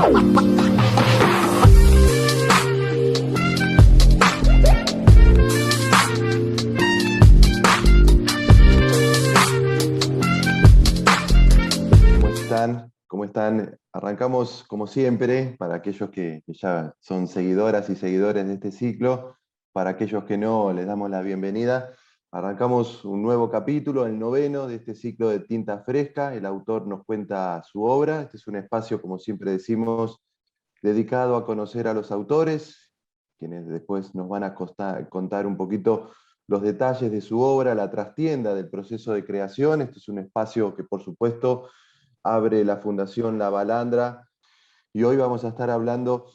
¿Cómo están? ¿Cómo están? Arrancamos como siempre, para aquellos que ya son seguidoras y seguidores de este ciclo, para aquellos que no, les damos la bienvenida. Arrancamos un nuevo capítulo, el noveno de este ciclo de Tinta Fresca. El autor nos cuenta su obra. Este es un espacio, como siempre decimos, dedicado a conocer a los autores, quienes después nos van a contar un poquito los detalles de su obra, la trastienda del proceso de creación. Este es un espacio que, por supuesto, abre la Fundación La Balandra, y hoy vamos a estar hablando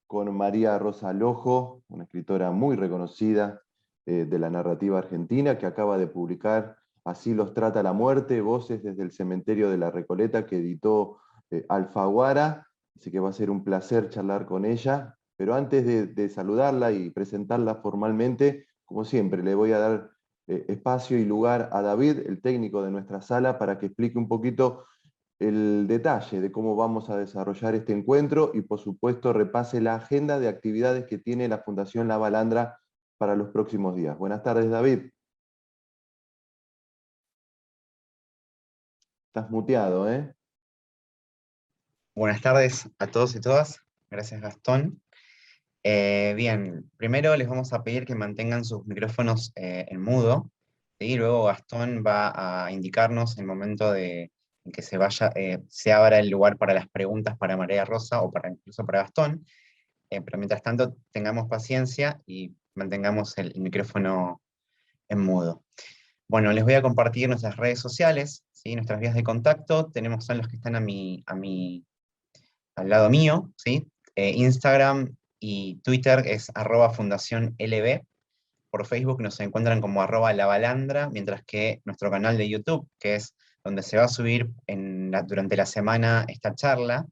con María Rosa Lojo, una escritora muy reconocida de la narrativa argentina, que acaba de publicar Así los trata la muerte, Voces desde el cementerio de la Recoleta, que editó Alfaguara. Así que va a ser un placer charlar con ella. Pero antes de saludarla y presentarla formalmente, como siempre, le voy a dar espacio y lugar a David, el técnico de nuestra sala, para que explique un poquito el detalle de cómo vamos a desarrollar este encuentro y, por supuesto, repase la agenda de actividades que tiene la Fundación La Balandra para los próximos días. Buenas tardes, David. Estás muteado, ¿eh? Buenas tardes a todos y todas. Gracias, Gastón. Bien, primero les vamos a pedir que mantengan sus micrófonos en mudo, ¿sí? Luego Gastón va a indicarnos el momento en que se abra el lugar para las preguntas para María Rosa o incluso para Gastón. Pero mientras tanto, tengamos paciencia y mantengamos el micrófono en mudo. Bueno, les voy a compartir nuestras redes sociales, ¿sí? Nuestras vías de contacto. Son los que están al lado mío, ¿sí? Instagram y Twitter es @fundacionLB. Por Facebook nos encuentran como @labalandra, mientras que nuestro canal de YouTube, que es donde se va a subir durante la semana esta charla,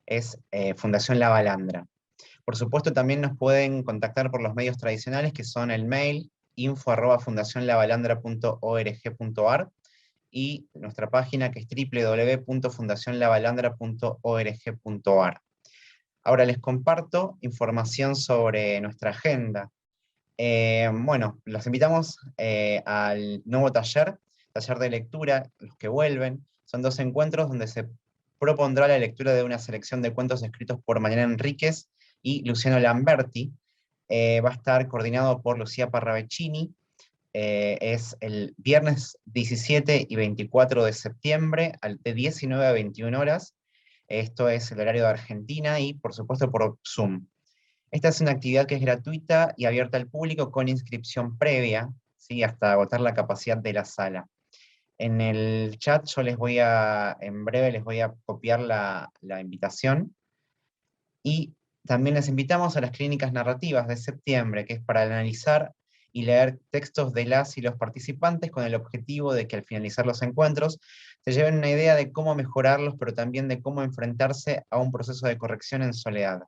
es Fundación La Balandra. Por supuesto, también nos pueden contactar por los medios tradicionales, que son el mail info@fundacionlabalandra.org.ar y nuestra página, que es www.fundacionlabalandra.org.ar. Ahora les comparto información sobre nuestra agenda. Bueno, los invitamos al nuevo taller de lectura, los que vuelven. Son 2 encuentros donde se propondrá la lectura de una selección de cuentos escritos por Mariana Enríquez y Luciano Lamberti. Va a estar coordinado por Lucía Parravicini. Es el viernes 17 y 24 de septiembre, de 19 a 21 horas. Esto es el horario de Argentina y, por supuesto, por Zoom. Esta es una actividad que es gratuita y abierta al público con inscripción previa, ¿sí? Hasta agotar la capacidad de la sala. En el chat en breve les voy a copiar la invitación. Y también les invitamos a las clínicas narrativas de septiembre, que es para analizar y leer textos de las y los participantes con el objetivo de que al finalizar los encuentros se lleven una idea de cómo mejorarlos, pero también de cómo enfrentarse a un proceso de corrección en soledad.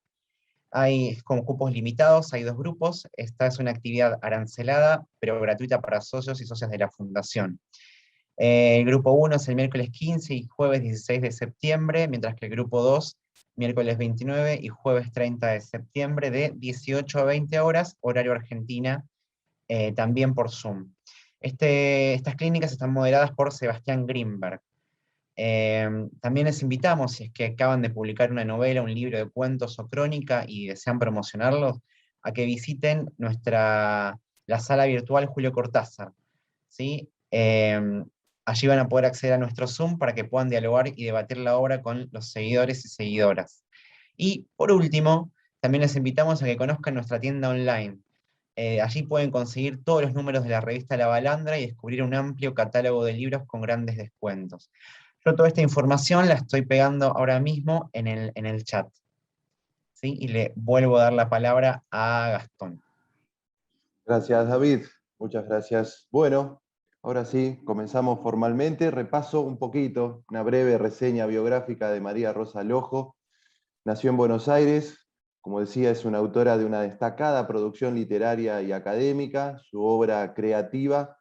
Hay con cupos limitados, hay 2 grupos. Esta es una actividad arancelada, pero gratuita para socios y socias de la Fundación. El grupo 1 es el miércoles 15 y jueves 16 de septiembre, mientras que el grupo 2, miércoles 29 y jueves 30 de septiembre, de 18 a 20 horas, horario Argentina, también por Zoom. Estas clínicas están moderadas por Sebastián Greenberg. También les invitamos, si es que acaban de publicar una novela, un libro de cuentos o crónica y desean promocionarlos, a que visiten la sala virtual Julio Cortázar, ¿sí? Allí van a poder acceder a nuestro Zoom para que puedan dialogar y debatir la obra con los seguidores y seguidoras. Y por último, también les invitamos a que conozcan nuestra tienda online. Allí pueden conseguir todos los números de la revista La Balandra y descubrir un amplio catálogo de libros con grandes descuentos. Yo toda esta información la estoy pegando ahora mismo en el chat, ¿sí? Y le vuelvo a dar la palabra a Gastón. Gracias, David. Muchas gracias. Bueno, ahora sí, comenzamos formalmente. Repaso un poquito, una breve reseña biográfica de María Rosa Lojo. Nació en Buenos Aires. Como decía, es una autora de una destacada producción literaria y académica. Su obra creativa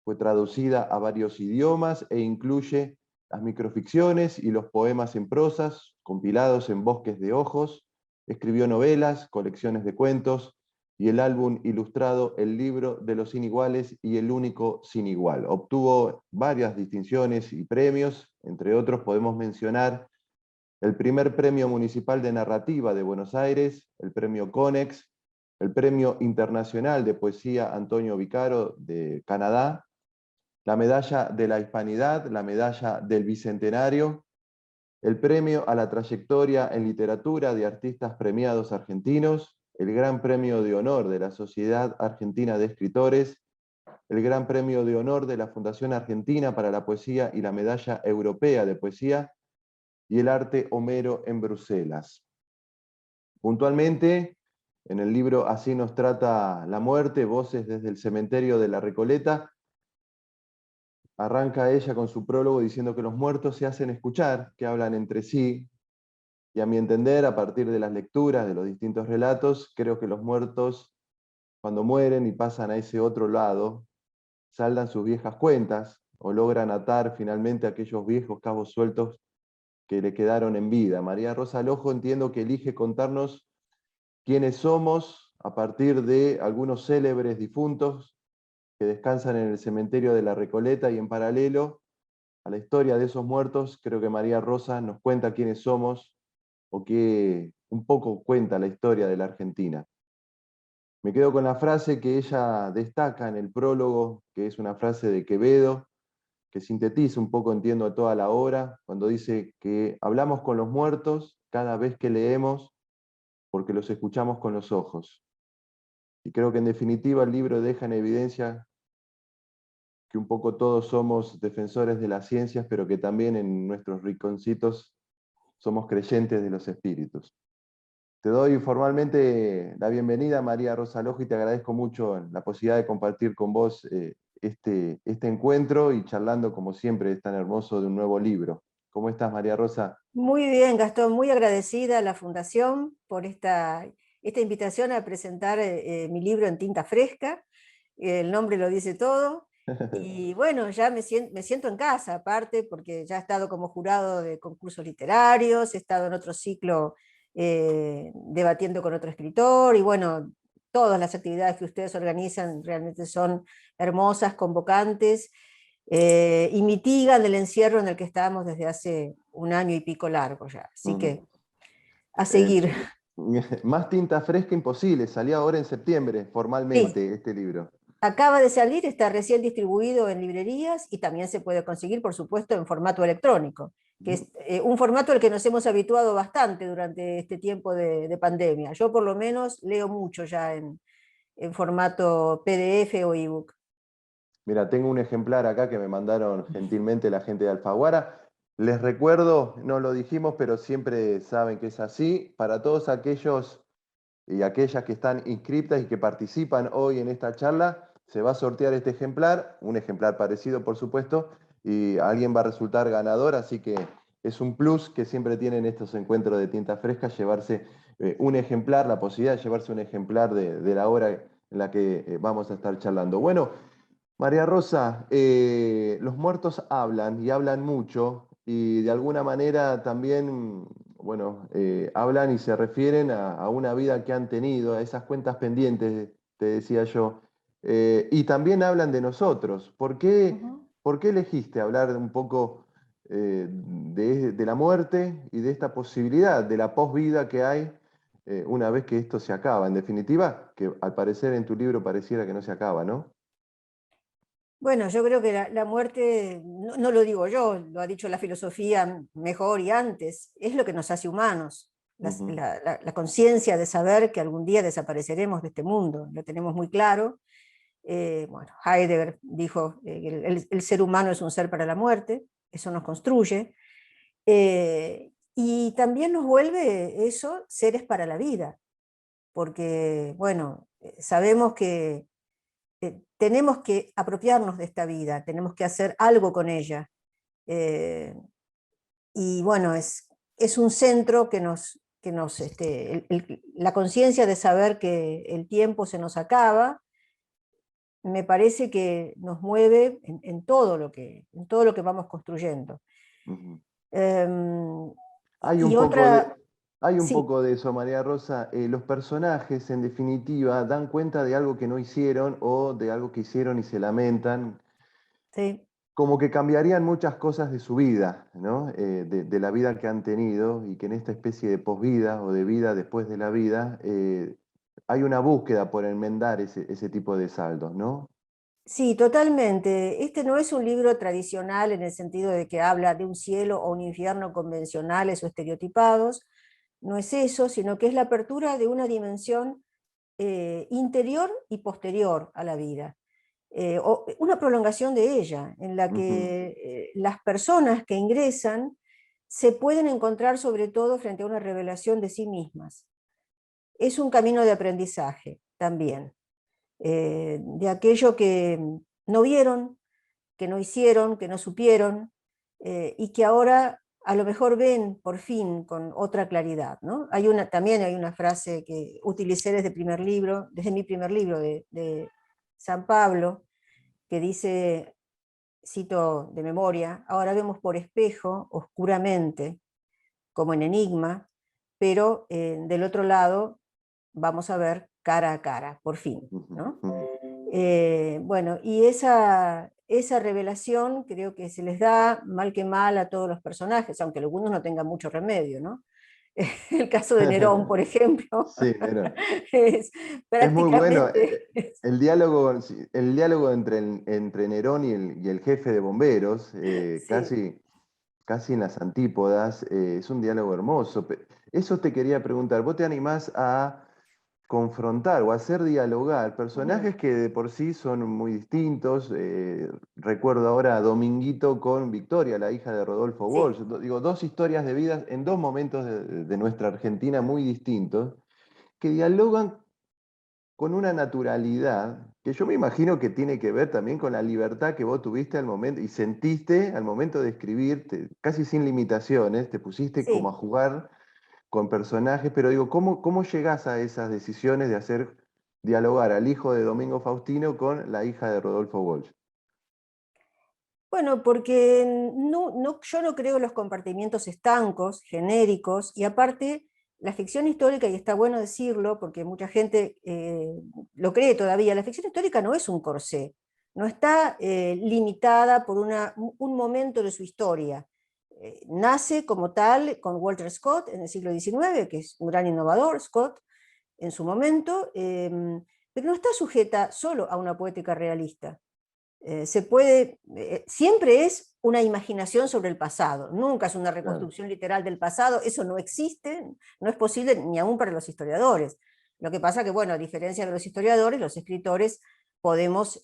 fue traducida a varios idiomas e incluye las microficciones y los poemas en prosas, compilados en Bosques de Ojos, escribió novelas, colecciones de cuentos y el álbum ilustrado El libro de los iniguales y el único sin igual. Obtuvo varias distinciones y premios, entre otros podemos mencionar el primer Premio Municipal de Narrativa de Buenos Aires, el Premio Conex, el Premio Internacional de Poesía Antonio Vicaro de Canadá, la Medalla de la Hispanidad, la Medalla del Bicentenario, el Premio a la Trayectoria en Literatura de Artistas Premiados Argentinos, el Gran Premio de Honor de la Sociedad Argentina de Escritores, el Gran Premio de Honor de la Fundación Argentina para la Poesía y la Medalla Europea de Poesía, y el Arte Homero en Bruselas. Puntualmente, en el libro Así nos trata la muerte, Voces desde el cementerio de la Recoleta, arranca ella con su prólogo diciendo que los muertos se hacen escuchar, que hablan entre sí, y a mi entender, a partir de las lecturas de los distintos relatos, creo que los muertos, cuando mueren y pasan a ese otro lado, saldan sus viejas cuentas, o logran atar finalmente aquellos viejos cabos sueltos que le quedaron en vida. María Rosa Lojo entiendo que elige contarnos quiénes somos a partir de algunos célebres difuntos que descansan en el cementerio de la Recoleta, y en paralelo a la historia de esos muertos, creo que María Rosa nos cuenta quiénes somos, o que un poco cuenta la historia de la Argentina. Me quedo con la frase que ella destaca en el prólogo, que es una frase de Quevedo, que sintetiza un poco, entiendo, toda la obra, cuando dice que hablamos con los muertos cada vez que leemos, porque los escuchamos con los ojos. Y creo que en definitiva el libro deja en evidencia que un poco todos somos defensores de las ciencias, pero que también en nuestros rinconcitos somos creyentes de los espíritus. Te doy formalmente la bienvenida, María Rosa Lojo, y te agradezco mucho la posibilidad de compartir con vos este encuentro y charlando, como siempre, es tan hermoso, de un nuevo libro. ¿Cómo estás, María Rosa? Muy bien, Gastón, muy agradecida a la Fundación por esta invitación a presentar mi libro en tinta fresca. El nombre lo dice todo. Y bueno, ya me siento en casa, aparte, porque ya he estado como jurado de concursos literarios, he estado en otro ciclo debatiendo con otro escritor, y bueno, todas las actividades que ustedes organizan realmente son hermosas, convocantes, y mitigan el encierro en el que estábamos desde hace un año y pico largo ya. Así que a Eh, seguir. Más tinta fresca imposible, salió ahora en septiembre Sí, formalmente este libro. acaba de salir, está recién distribuido en librerías y también se puede conseguir, por supuesto, en formato electrónico, que es un formato al que nos hemos habituado bastante durante este tiempo de pandemia. Yo por lo menos leo mucho ya en formato PDF o ebook. Mira, tengo un ejemplar acá que me mandaron gentilmente la gente de Alfaguara. Les recuerdo, no lo dijimos, pero siempre saben que es así, para todos aquellos y aquellas que están inscriptas y que participan hoy en esta charla, se va a sortear este ejemplar, un ejemplar parecido, por supuesto, y alguien va a resultar ganador, así que es un plus que siempre tienen estos encuentros de tinta fresca, llevarse un ejemplar, la posibilidad de llevarse un ejemplar de la obra en la que vamos a estar charlando. Bueno, María Rosa, los muertos hablan y hablan mucho, y de alguna manera también, bueno, hablan y se refieren a una vida que han tenido, a esas cuentas pendientes, te decía yo, y también hablan de nosotros. Ujú. ¿Por qué elegiste hablar un poco de la muerte y de esta posibilidad, de la posvida que hay una vez que esto se acaba? En definitiva, que al parecer en tu libro pareciera que no se acaba, ¿no? Bueno, yo creo que la muerte, no lo digo yo, lo ha dicho la filosofía mejor y antes, es lo que nos hace humanos. Ujú. La conciencia de saber que algún día desapareceremos de este mundo, lo tenemos muy claro. Bueno, Heidegger dijo que el ser humano es un ser para la muerte, eso nos construye, y también nos vuelve eso seres para la vida, porque, bueno, sabemos que tenemos que apropiarnos de esta vida, tenemos que hacer algo con ella. Eh, y bueno, es un centro la conciencia de saber que el tiempo se nos acaba, me parece que nos mueve en todo lo que vamos construyendo. Ujú. Em, Hay un y poco de, otra, hay un sí, poco de eso, María Rosa. Los personajes, en definitiva, dan cuenta de algo que no hicieron o de algo que hicieron y se lamentan, sí. como que cambiarían muchas cosas de su vida, ¿no? De la vida que han tenido y que en esta especie de posvida o de vida después de la vida, hay una búsqueda por enmendar ese tipo de saldos, ¿no? Sí, totalmente. Este no es un libro tradicional en el sentido de que habla de un cielo o un infierno convencionales o estereotipados. No es eso, sino que es la apertura de una dimensión interior y posterior a la vida. O una prolongación de ella, en la Ujú. que las personas que ingresan se pueden encontrar sobre todo frente a una revelación de sí mismas. Es un camino de aprendizaje también, de aquello que no vieron, que no hicieron, que no supieron, y que ahora a lo mejor ven por fin con otra claridad, ¿no? También hay una frase que utilicé desde mi primer libro de San Pablo, que dice, cito de memoria: ahora vemos por espejo, oscuramente, como en enigma, pero del otro lado vamos a ver cara a cara, por fin, Ujú. ¿no? Ujú. Bueno, y esa revelación creo que se les da mal que mal a todos los personajes, aunque algunos no tengan mucho remedio, ¿no? El caso de Nerón, por ejemplo, Sí, Nero. es Es muy bueno prácticamente... el diálogo entre Nerón y el jefe de bomberos, Sí. casi en las antípodas, es un diálogo hermoso. Eso te quería preguntar, ¿vos te animás a confrontar o hacer dialogar Ujú. personajes que de por sí son muy distintos? Recuerdo ahora a Dominguito con Victoria, la hija de Rodolfo Sí. Walsh. Digo, dos historias de vida en dos momentos de nuestra Argentina muy distintos, que dialogan con una naturalidad que yo me imagino que tiene que ver también con la libertad que vos tuviste al momento y sentiste al momento de escribir, casi sin limitaciones, te pusiste como a Sí. jugar con personajes, pero digo, ¿cómo llegás a esas decisiones de hacer dialogar al hijo de Domingo Faustino con la hija de Rodolfo Walsh? Bueno, porque yo no creo en los compartimientos estancos, genéricos, y aparte la ficción histórica, y está bueno decirlo porque mucha gente lo cree todavía, la ficción histórica no es un corsé, no está limitada por un momento de su historia. Nace como tal con Walter Scott en el siglo XIX, que es un gran innovador, Scott, en su momento, pero no está sujeta solo a una poética realista. Siempre es una imaginación sobre el pasado, nunca es una Claro. reconstrucción literal del pasado, eso no existe, no es posible ni aún para los historiadores. Lo que pasa que, bueno, a diferencia de los historiadores, los escritores podemos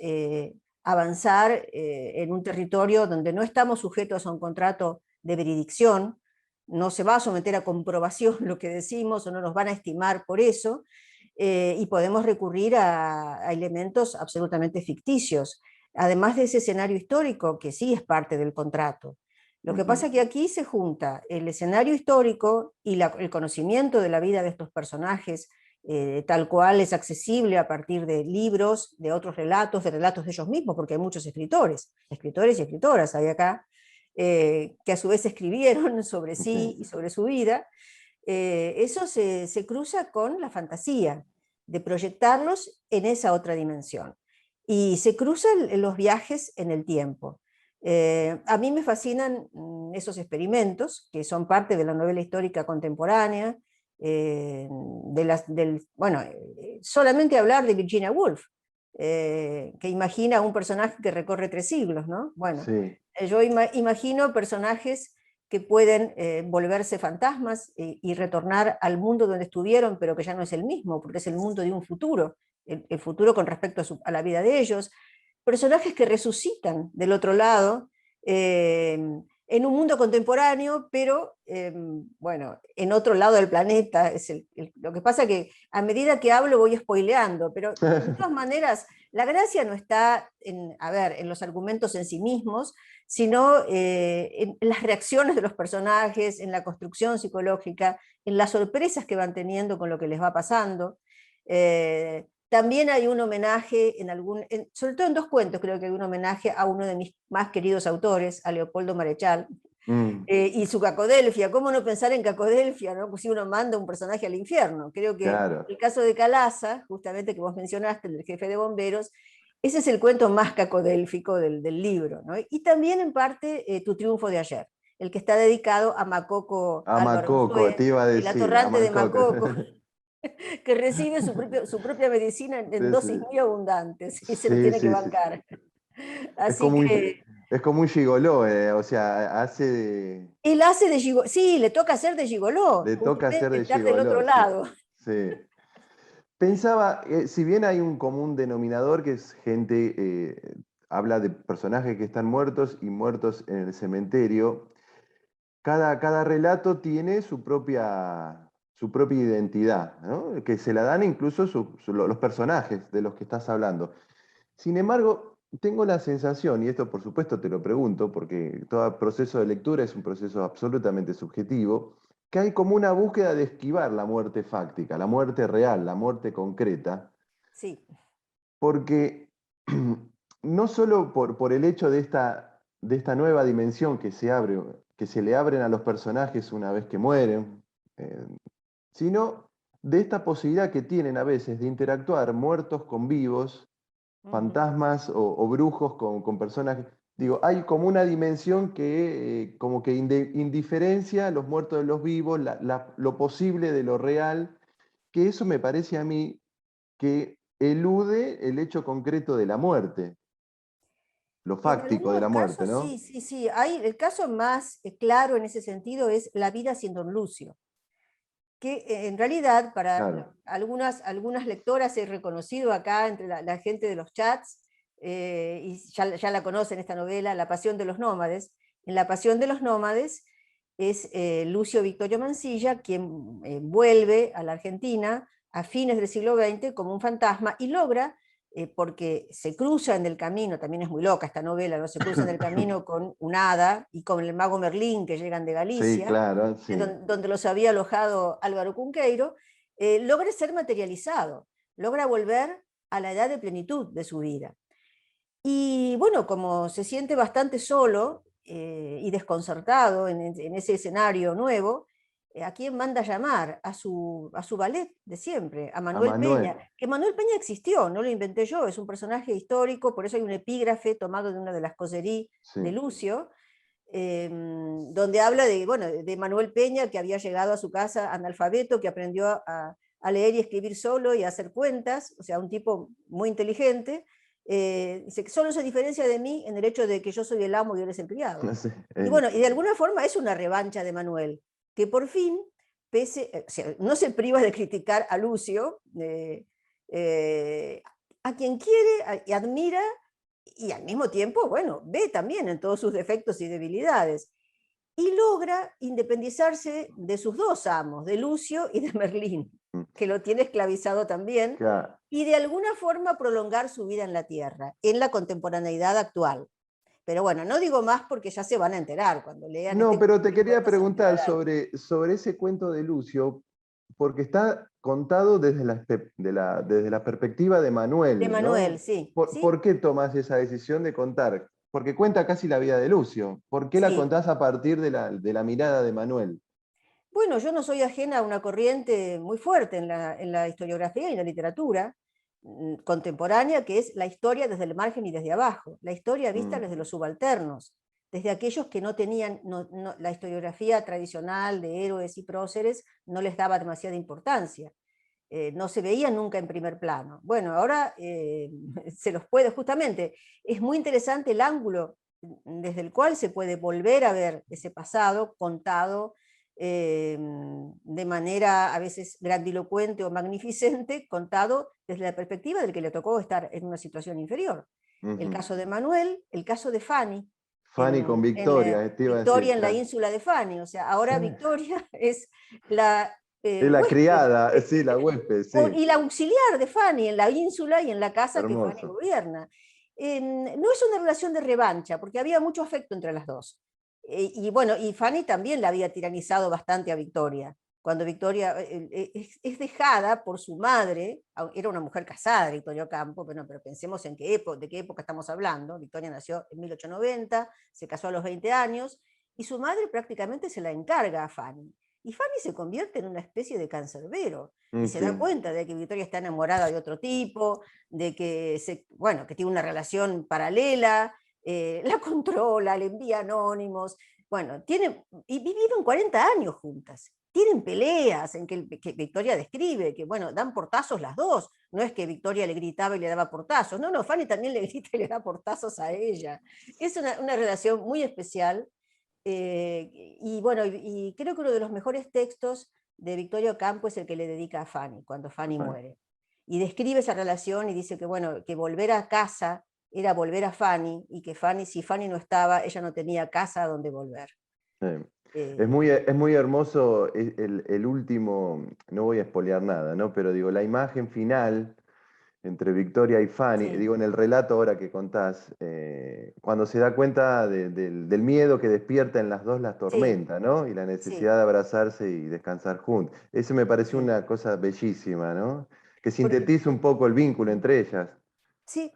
avanzar en un territorio donde no estamos sujetos a un contrato de veridicción, no se va a someter a comprobación lo que decimos o no nos van a estimar por eso, y podemos recurrir a elementos absolutamente ficticios, además de ese escenario histórico que sí es parte del contrato. Lo que pasa Ujú. es que aquí se junta el escenario histórico y el conocimiento de la vida de estos personajes, tal cual es accesible a partir de libros, de otros relatos, de relatos de ellos mismos, porque hay muchos escritores y escritoras hay acá, que a su vez escribieron sobre sí Sí. y sobre su vida. Eso se cruza con la fantasía, de proyectarlos en esa otra dimensión. Y se cruzan los viajes en el tiempo. A mí me fascinan esos experimentos, que son parte de la novela histórica contemporánea, bueno, solamente hablar de Virginia Woolf, que imagina un personaje que recorre 3 siglos, ¿no? Bueno, Sí. yo imagino personajes que pueden volverse fantasmas y retornar al mundo donde estuvieron, pero que ya no es el mismo, porque es el mundo de un futuro, el futuro con respecto a la vida de ellos. Personajes que resucitan del otro lado, eh, en un mundo contemporáneo, pero bueno, en otro lado del planeta. Lo que pasa que a medida que hablo voy spoileando, pero de todas maneras, la gracia no está en los argumentos en sí mismos, sino en las reacciones de los personajes, en la construcción psicológica, en las sorpresas que van teniendo con lo que les va pasando. También hay un homenaje, sobre todo en 2 cuentos creo que hay un homenaje a uno de mis más queridos autores, a Leopoldo Marechal, Y su Cacodelfia, ¿cómo no pensar en Cacodelfia, ¿no? Pues si uno manda un personaje al infierno. Creo que Claro. el caso de Calaza, justamente que vos mencionaste, el del jefe de bomberos, ese es el cuento más cacodélfico del libro, ¿no? Y también en parte Tu triunfo de ayer, el que está dedicado a Macoco A Álvaro Macoco, te Unzué, iba a el decir, a atorrante de Macoco. Macoco, que recibe su propia medicina en Sí, dosis sí. muy abundantes y se lo Sí, tiene que sí, sí. bancar. Es Así como un, que es como un gigoló, o sea, hace de, él hace de gigoló, sí, le toca hacer de gigoló, le toca hacer justamente de estar del otro gigoló, sí. lado. Sí. Pensaba, si bien hay un común denominador que es gente, habla de personajes que están muertos y muertos en el cementerio, cada relato tiene su propia identidad, ¿no? Que se la dan incluso los personajes de los que estás hablando. Sin embargo, tengo la sensación, y esto por supuesto te lo pregunto, porque todo proceso de lectura es un proceso absolutamente subjetivo, que hay como una búsqueda de esquivar la muerte fáctica, la muerte real, la muerte concreta, Sí. porque no solo por el hecho de esta nueva dimensión que se abre, que se le abren a los personajes una vez que mueren, eh, sino de esta posibilidad que tienen a veces de interactuar muertos con vivos, fantasmas o brujos con personas. Digo, hay como una dimensión que como que indiferencia los muertos de los vivos, lo posible de lo real, que eso me parece a mí que elude el hecho concreto de la muerte, lo En fáctico de algunos la muerte, casos ¿no? sí, sí, sí. Hay, el caso más claro en ese sentido es La vida sin Don Lucio, que en realidad para Claro. algunas lectoras he reconocido acá entre la gente de los chats, y ya la conocen esta novela, La pasión de los nómades. En La pasión de los nómades es Lucio Victorio Mansilla quien vuelve a la Argentina a fines del siglo XX como un fantasma y logra, porque se cruza en el camino, también es muy loca esta novela, ¿no? Se cruza en el camino con un hada y con el mago Merlín que llegan de Sí, Galicia, claro, sí. donde los había alojado Álvaro Cunqueiro, logra ser materializado, logra volver a la edad de plenitud de su vida. Y bueno, como se siente bastante solo y desconcertado en ese escenario nuevo, ¿a quién manda a llamar? A su ballet de siempre, a A Manuel Peña, Manuel. que Manuel Peña existió, no lo inventé yo, es un personaje histórico, por eso hay un epígrafe tomado de una de las causeries de Sí. Lucio, donde habla de, bueno, de Manuel Peña, que había llegado a su casa analfabeto, que aprendió a leer y escribir solo y a hacer cuentas, o sea, un tipo muy inteligente. Dice que solo se diferencia de mí en el hecho de que yo soy el amo y él es el criado. Sí, Y bueno, y de alguna forma es una revancha de Manuel, que por fin, o sea, no se priva de criticar a Lucio, a quien quiere y admira, y al mismo tiempo, bueno, ve también en todos sus defectos y debilidades. Y logra independizarse de sus dos amos, de Lucio y de Merlín, Mm. que lo tiene esclavizado también, Claro. y de alguna forma prolongar su vida en la Tierra, en la contemporaneidad actual. Pero bueno, no digo más porque ya se van a enterar cuando lean No, este pero te quería cuento, se preguntar enterarán. sobre ese cuento de Lucio, porque está contado desde desde la perspectiva de De Manuel, Manuel, ¿no? sí, sí, ¿Por qué tomas esa decisión de contar? Porque cuenta casi la vida de Lucio. ¿Por qué la sí. contás a partir de la mirada de Manuel? Bueno, yo no soy ajena a una corriente muy fuerte en la historiografía y en la literatura contemporánea, que es la historia desde el margen y desde abajo, la historia vista Mm, desde los subalternos, desde aquellos que no tenían, la historiografía tradicional de héroes y próceres no les daba demasiada importancia. No se veían nunca en primer plano. Bueno, ahora se los puede, justamente, es muy interesante el ángulo desde el cual se puede volver a ver ese pasado contado de manera a veces grandilocuente o magnificente, contado desde la perspectiva del que le tocó estar en una situación inferior. El ujú. caso de Manuel, el caso de Fanny, Fanny con Victoria, te iba a decir, Victoria en la claro. ínsula de Fanny, o sea, Sí. ahora Victoria es la Es la huésped, criada, sí, la huésped, sí. y la auxiliar de Fanny en la ínsula y en la casa que Fanny Hermoso. gobierna. No es una relación de revancha, porque había mucho afecto entre las dos. Y bueno, y Fanny también la había tiranizado bastante a Victoria. Cuando Victoria es dejada por su madre, era una mujer casada, Victoria Ocampo, pero pensemos en de qué época estamos hablando. Victoria nació en 1890, se casó a los 20 años, y su madre prácticamente se la encarga a Fanny. Y Fanny se convierte en una especie de cancerbero y se da Sí. cuenta de que Victoria está enamorada de otro tipo, de que, bueno, que tiene una relación paralela, la controla, le envía anónimos, bueno, y vivieron 40 años juntas. Tienen peleas en que Victoria describe, que bueno, dan portazos las dos. No es que Victoria le gritaba y le daba portazos. No, no, Fanny también le grita y le da portazos a ella. Es una relación muy especial. Y bueno, y creo que uno de los mejores textos de Victoria Ocampo es el que le dedica a Fanny, cuando Fanny muere. Y describe esa relación y dice que, bueno, que volver a casa era volver a Fanny, y que Fanny, si Fanny no estaba, ella no tenía casa a donde volver. Sí. Es muy hermoso el último, no voy a espolear nada, ¿no? Pero digo, la imagen final entre Victoria y Fanny, Sí. digo, en el relato ahora que contás, cuando se da cuenta del miedo que despierta en las dos la Sí, tormenta, ¿no? Y la sí, necesidad de abrazarse y descansar juntos. Eso me pareció sí. una cosa bellísima, ¿no? Que Por- sintetiza un poco el vínculo entre ellas. sí,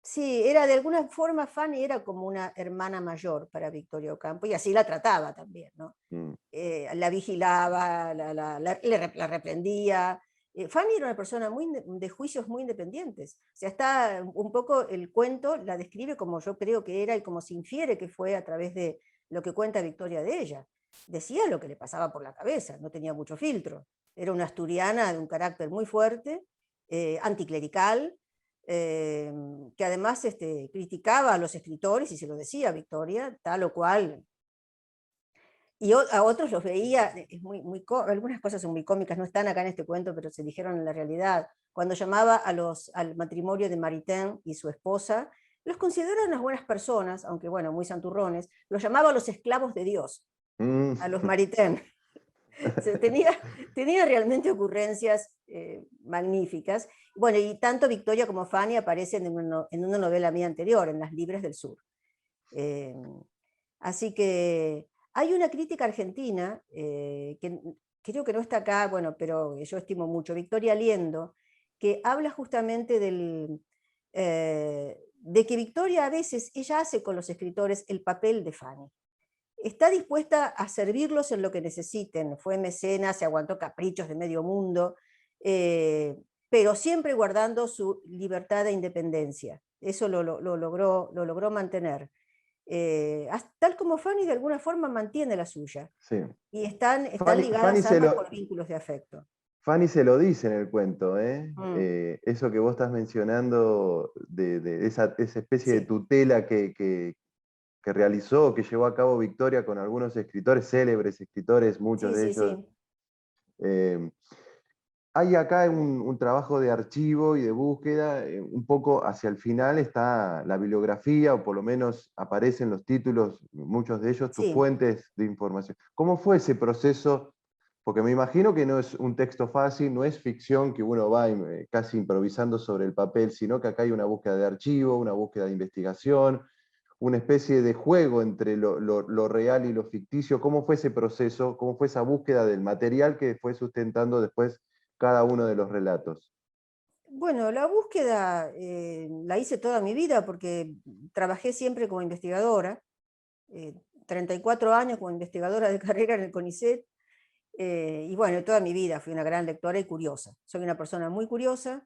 sí, era de alguna forma Fanny era como una hermana mayor para Victoria Ocampo, y así la trataba también, ¿no? Mm, La vigilaba, la reprendía. Fanny era una persona de juicios muy independientes. O sea, está un poco el cuento, la describe como yo creo que era y como se infiere que fue a través de lo que cuenta Victoria de ella. Decía lo que le pasaba por la cabeza, no tenía mucho filtro. Era una asturiana de un carácter muy fuerte, anticlerical, que además criticaba a los escritores, y se lo decía a Victoria, tal o cual. Y a otros los veía, algunas cosas son muy cómicas, no están acá en este cuento, pero se dijeron en la realidad. Cuando llamaba al matrimonio de Maritain y su esposa, los consideraban unas buenas personas, aunque bueno, muy santurrones, los llamaba los esclavos de Dios, mm. a los Maritain. Tenía realmente ocurrencias magníficas. Bueno, y tanto Victoria como Fanny aparecen en una novela mía anterior, en Las Libres del Sur. Eh, Así que hay una crítica argentina que creo que no está acá, bueno, pero yo estimo mucho, Victoria Liendo, que habla justamente de que Victoria a veces, ella hace con los escritores el papel de Fanny. Está dispuesta a servirlos en lo que necesiten, fue mecena, se aguantó caprichos de medio mundo, eh, pero siempre guardando su libertad e independencia. Eso lo logró mantener. Tal como Fanny de alguna forma mantiene la suya. Sí. Y están Fanny, Fanny ligadas se ambas lo, por vínculos de afecto. Fanny se lo dice en el cuento, ¿eh? Mm, Eso que vos estás mencionando de esa especie de sí, tutela que realizó, que llevó a cabo Victoria con algunos escritores, célebres escritores, muchos sí, de sí, ellos. sí. eh, Hay acá un trabajo de archivo y de búsqueda, un poco hacia el final está la bibliografía, o por lo menos aparecen los títulos, muchos de ellos, tus Sí. fuentes de información. ¿Cómo fue ese proceso? Porque me imagino que no es un texto fácil, no es ficción que uno va casi improvisando sobre el papel, sino que acá hay una búsqueda de archivo, una búsqueda de investigación, una especie de juego entre lo real y lo ficticio. ¿Cómo fue ese proceso? ¿Cómo fue esa búsqueda del material que fue sustentando después cada uno de los relatos? Bueno, la búsqueda la hice toda mi vida porque trabajé siempre como investigadora, 34 años como investigadora de carrera en el CONICET, y bueno, toda mi vida fui una gran lectora y curiosa. Soy una persona muy curiosa,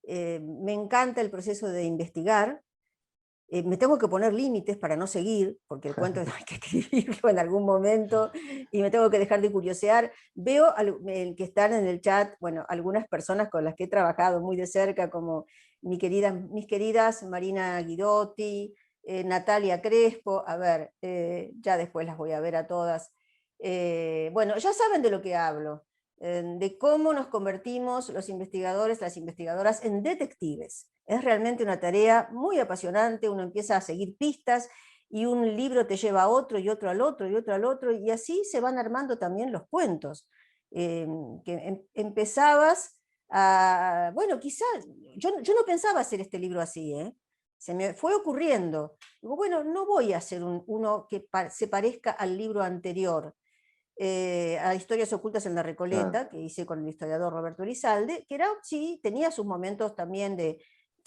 me encanta el proceso de investigar. Me tengo que poner límites para no seguir, porque el cuento hay que escribirlo en algún momento y me tengo que dejar de curiosear. Veo que están en el chat, bueno, algunas personas con las que he trabajado muy de cerca, como mis queridas Marina Guidotti, Natalia Crespo, a ver, ya después las voy a ver a todas. Bueno, ya saben de lo que hablo, de cómo nos convertimos los investigadores, las investigadoras, en detectives. Es realmente una tarea muy apasionante, uno empieza a seguir pistas y un libro te lleva a otro y otro al otro y otro al otro, y así se van armando también los cuentos. Empezabas a, bueno, quizás, yo no pensaba hacer este libro así, se me fue ocurriendo. Digo, bueno, no voy a hacer uno que se parezca al libro anterior, a Historias ocultas en la Claro. Recoleta, que hice con el historiador Roberto Elizalde, que era, sí, tenía sus momentos también de,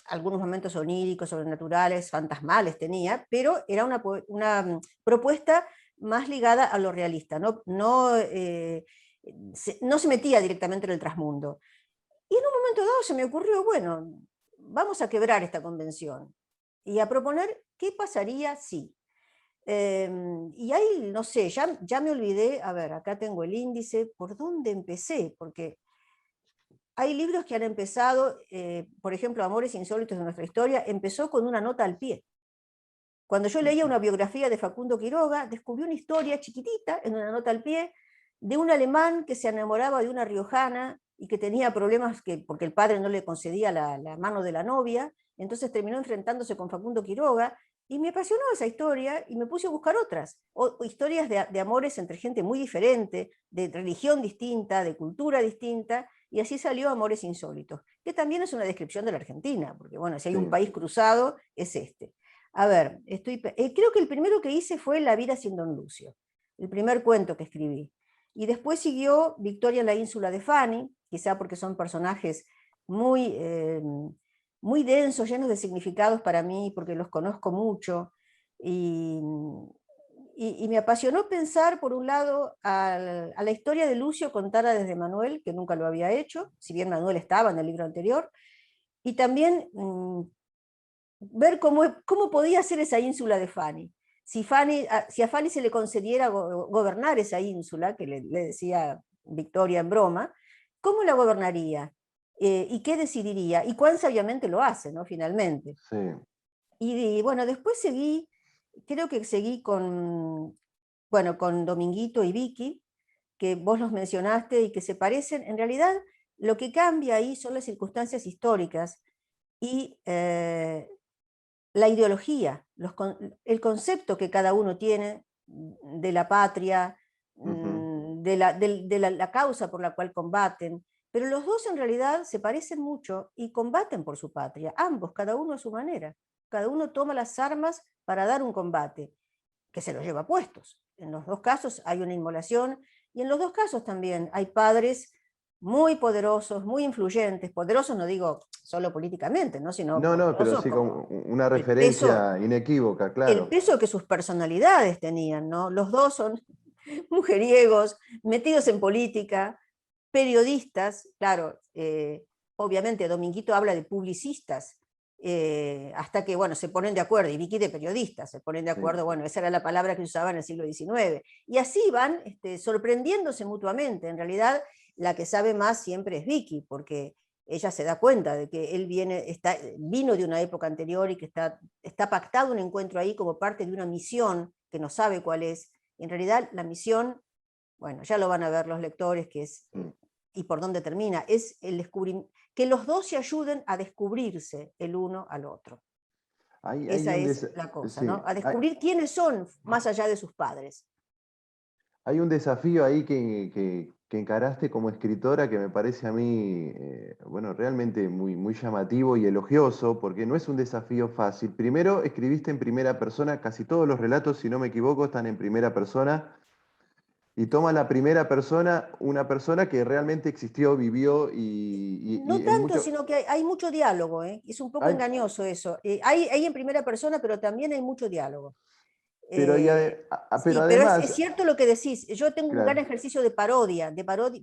algunos momentos oníricos, sobrenaturales, fantasmales tenía, pero era una propuesta más ligada a lo realista, no se metía directamente en el trasmundo. Y en un momento dado se me ocurrió, bueno, vamos a quebrar esta convención y a proponer qué pasaría si. Y ahí, no sé, ya me olvidé, a ver, acá tengo el índice, ¿por dónde empecé? Porque hay libros que han empezado, por ejemplo, Amores insólitos de nuestra historia, empezó con una nota al pie. Cuando yo leía una biografía de Facundo Quiroga, descubrí una historia chiquitita, en una nota al pie, de un alemán que se enamoraba de una riojana y que tenía problemas porque el padre no le concedía la mano de la novia, entonces terminó enfrentándose con Facundo Quiroga, y me apasionó esa historia y me puse a buscar otras, o historias de amores entre gente muy diferente, de religión distinta, de cultura distinta, y así salió Amores insólitos, que también es una descripción de la Argentina, porque bueno, si hay un país cruzado, es este. A ver, creo que el primero que hice fue La vida sin Don Lucio, el primer cuento que escribí. Y después siguió Victoria en la ínsula de Fanny, quizá porque son personajes muy, muy densos, llenos de significados para mí, porque los conozco mucho. Y, y me apasionó pensar, por un lado, a la historia de Lucio contada desde Manuel, que nunca lo había hecho, si bien Manuel estaba en el libro anterior, y también ver cómo podía ser esa ínsula de Fanny. Si a Fanny se le concediera gobernar esa ínsula, que le decía Victoria en broma, ¿cómo la gobernaría? ¿Y qué decidiría? Y cuán sabiamente lo hace, ¿no? Finalmente. Sí. Y bueno, después creo que seguí bueno, con Dominguito y Vicky, que vos los mencionaste y que se parecen. En realidad, lo que cambia ahí son las circunstancias históricas y la ideología, el concepto que cada uno tiene de la patria, la causa por la cual combaten, pero los dos en realidad se parecen mucho y combaten por su patria, ambos, cada uno a su manera. Cada uno toma las armas para dar un combate, que se los lleva puestos. En los dos casos hay una inmolación, y en los dos casos también hay padres muy poderosos, muy influyentes, poderosos no digo solo políticamente, ¿no? Sino No, pero poderosos sí como como una el peso, referencia inequívoca, el claro. peso que sus personalidades tenían, ¿no? Los dos son mujeriegos, metidos en política, periodistas, claro, obviamente Dominguito habla de publicistas, hasta que, bueno, se ponen de acuerdo, y Vicky de periodistas, se ponen de Sí. acuerdo, bueno, esa era la palabra que se usaba en el siglo XIX, y así van sorprendiéndose mutuamente. En realidad, la que sabe más siempre es Vicky, porque ella se da cuenta de que él vino de una época anterior y que está pactado un encuentro ahí como parte de una misión que no sabe cuál es. En realidad, la misión, bueno, ya lo van a ver los lectores, que es, y por dónde termina, es el descubrimiento, que los dos se ayuden a descubrirse el uno al otro. Hay Esa un es la cosa, sí, ¿no? A descubrir quiénes son más allá de sus padres. hay un desafío ahí que encaraste como escritora que me parece a mí, bueno, realmente muy llamativo y elogioso, porque no es un desafío fácil. Primero, escribiste en primera persona, casi todos los relatos, si no me equivoco, están en primera persona, y toma la primera persona una persona que realmente existió, vivió No y en tanto, mucho... sino que hay mucho diálogo, ¿eh? Es un poco Hay, engañoso eso. Hay en primera persona, pero también hay mucho diálogo. pero Sí, pero es además, cierto lo que decís. Yo tengo un gran claro, ejercicio de parodia,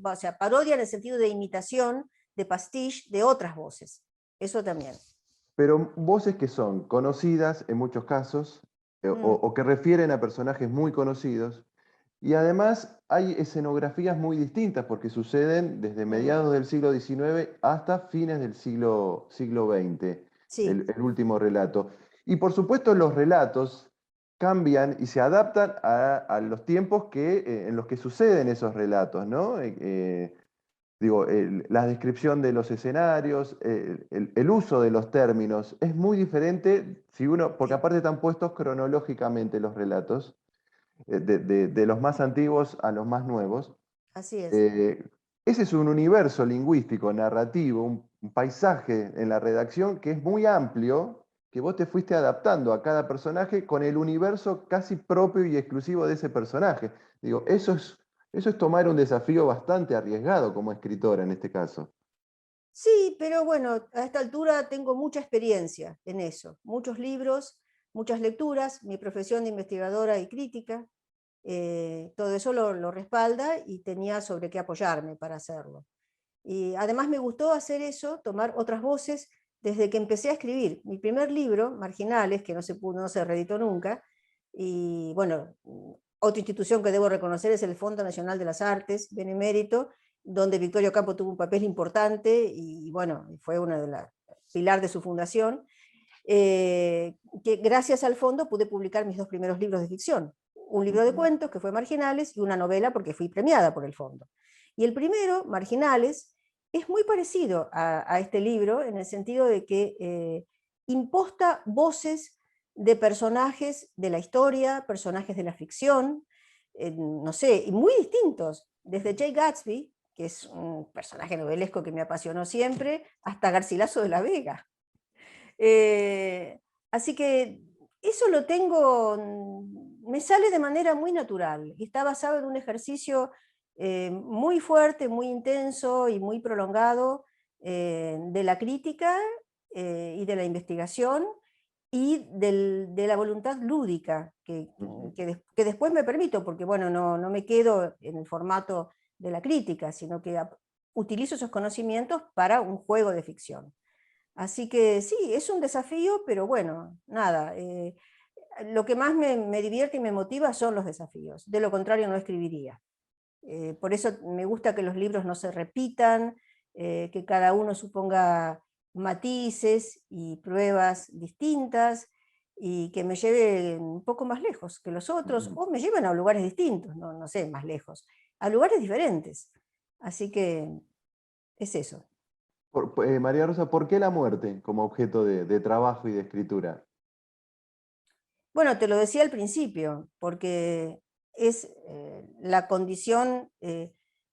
o sea, parodia en el sentido de imitación, de pastiche de otras voces. Eso también. pero voces que son conocidas en muchos casos, Mm, o que refieren a personajes muy conocidos. Y además hay escenografías muy distintas porque suceden desde ujú, mediados del siglo XIX hasta fines del siglo XX, sí, el último relato. Y por supuesto los relatos cambian y se adaptan a los tiempos en los que suceden esos relatos, ¿no? Digo, la descripción de los escenarios, el uso de los términos es muy diferente si uno, porque sí, aparte están puestos cronológicamente los relatos de los más antiguos a los más nuevos. así es. Eh, Ese es un universo lingüístico, narrativo, un paisaje en la redacción que es muy amplio, que vos te fuiste adaptando a cada personaje con el universo casi propio y exclusivo de ese personaje. Digo, eso es tomar un desafío bastante arriesgado como escritora en este caso. Sí, pero bueno, a esta altura tengo mucha experiencia en eso, muchos libros, muchas lecturas, mi profesión de investigadora y crítica. todo eso lo respalda y tenía sobre qué apoyarme para hacerlo. Y además me gustó hacer eso, tomar otras voces, desde que empecé a escribir. Mi primer libro, Marginales, que no se reeditó nunca, y bueno, otra institución que debo reconocer es el Fondo Nacional de las Artes, Benemérito, donde Victorio Campo tuvo un papel importante y bueno, fue una de las pilar de su fundación, que gracias al fondo pude publicar mis 2 primeros libros de ficción. Un libro de cuentos, que fue Marginales, y una novela, porque fui premiada por el fondo. Y el primero, Marginales, es muy parecido a este libro, en el sentido de que imposta voces de personajes de la historia, personajes de la ficción, no sé, y muy distintos, desde Jay Gatsby, que es un personaje novelesco que me apasionó siempre, hasta Garcilaso de la Vega. Así que eso lo tengo, me sale de manera muy natural, y está basado en un ejercicio muy fuerte, muy intenso y muy prolongado de la crítica y de la investigación y de la voluntad lúdica que después me permito, porque bueno, no me quedo en el formato de la crítica, sino que utilizo esos conocimientos para un juego de ficción. Así que sí, es un desafío, pero bueno, nada, lo que más me divierte y me motiva son los desafíos, de lo contrario no escribiría. Por eso me gusta que los libros no se repitan, que cada uno suponga matices y pruebas distintas, y que me lleve un poco más lejos que los otros, o me lleven a lugares distintos, no sé, más lejos, a lugares diferentes. Así que es eso. María Rosa, ¿por qué la muerte como objeto de trabajo y de escritura? Bueno, te lo decía al principio, porque es la condición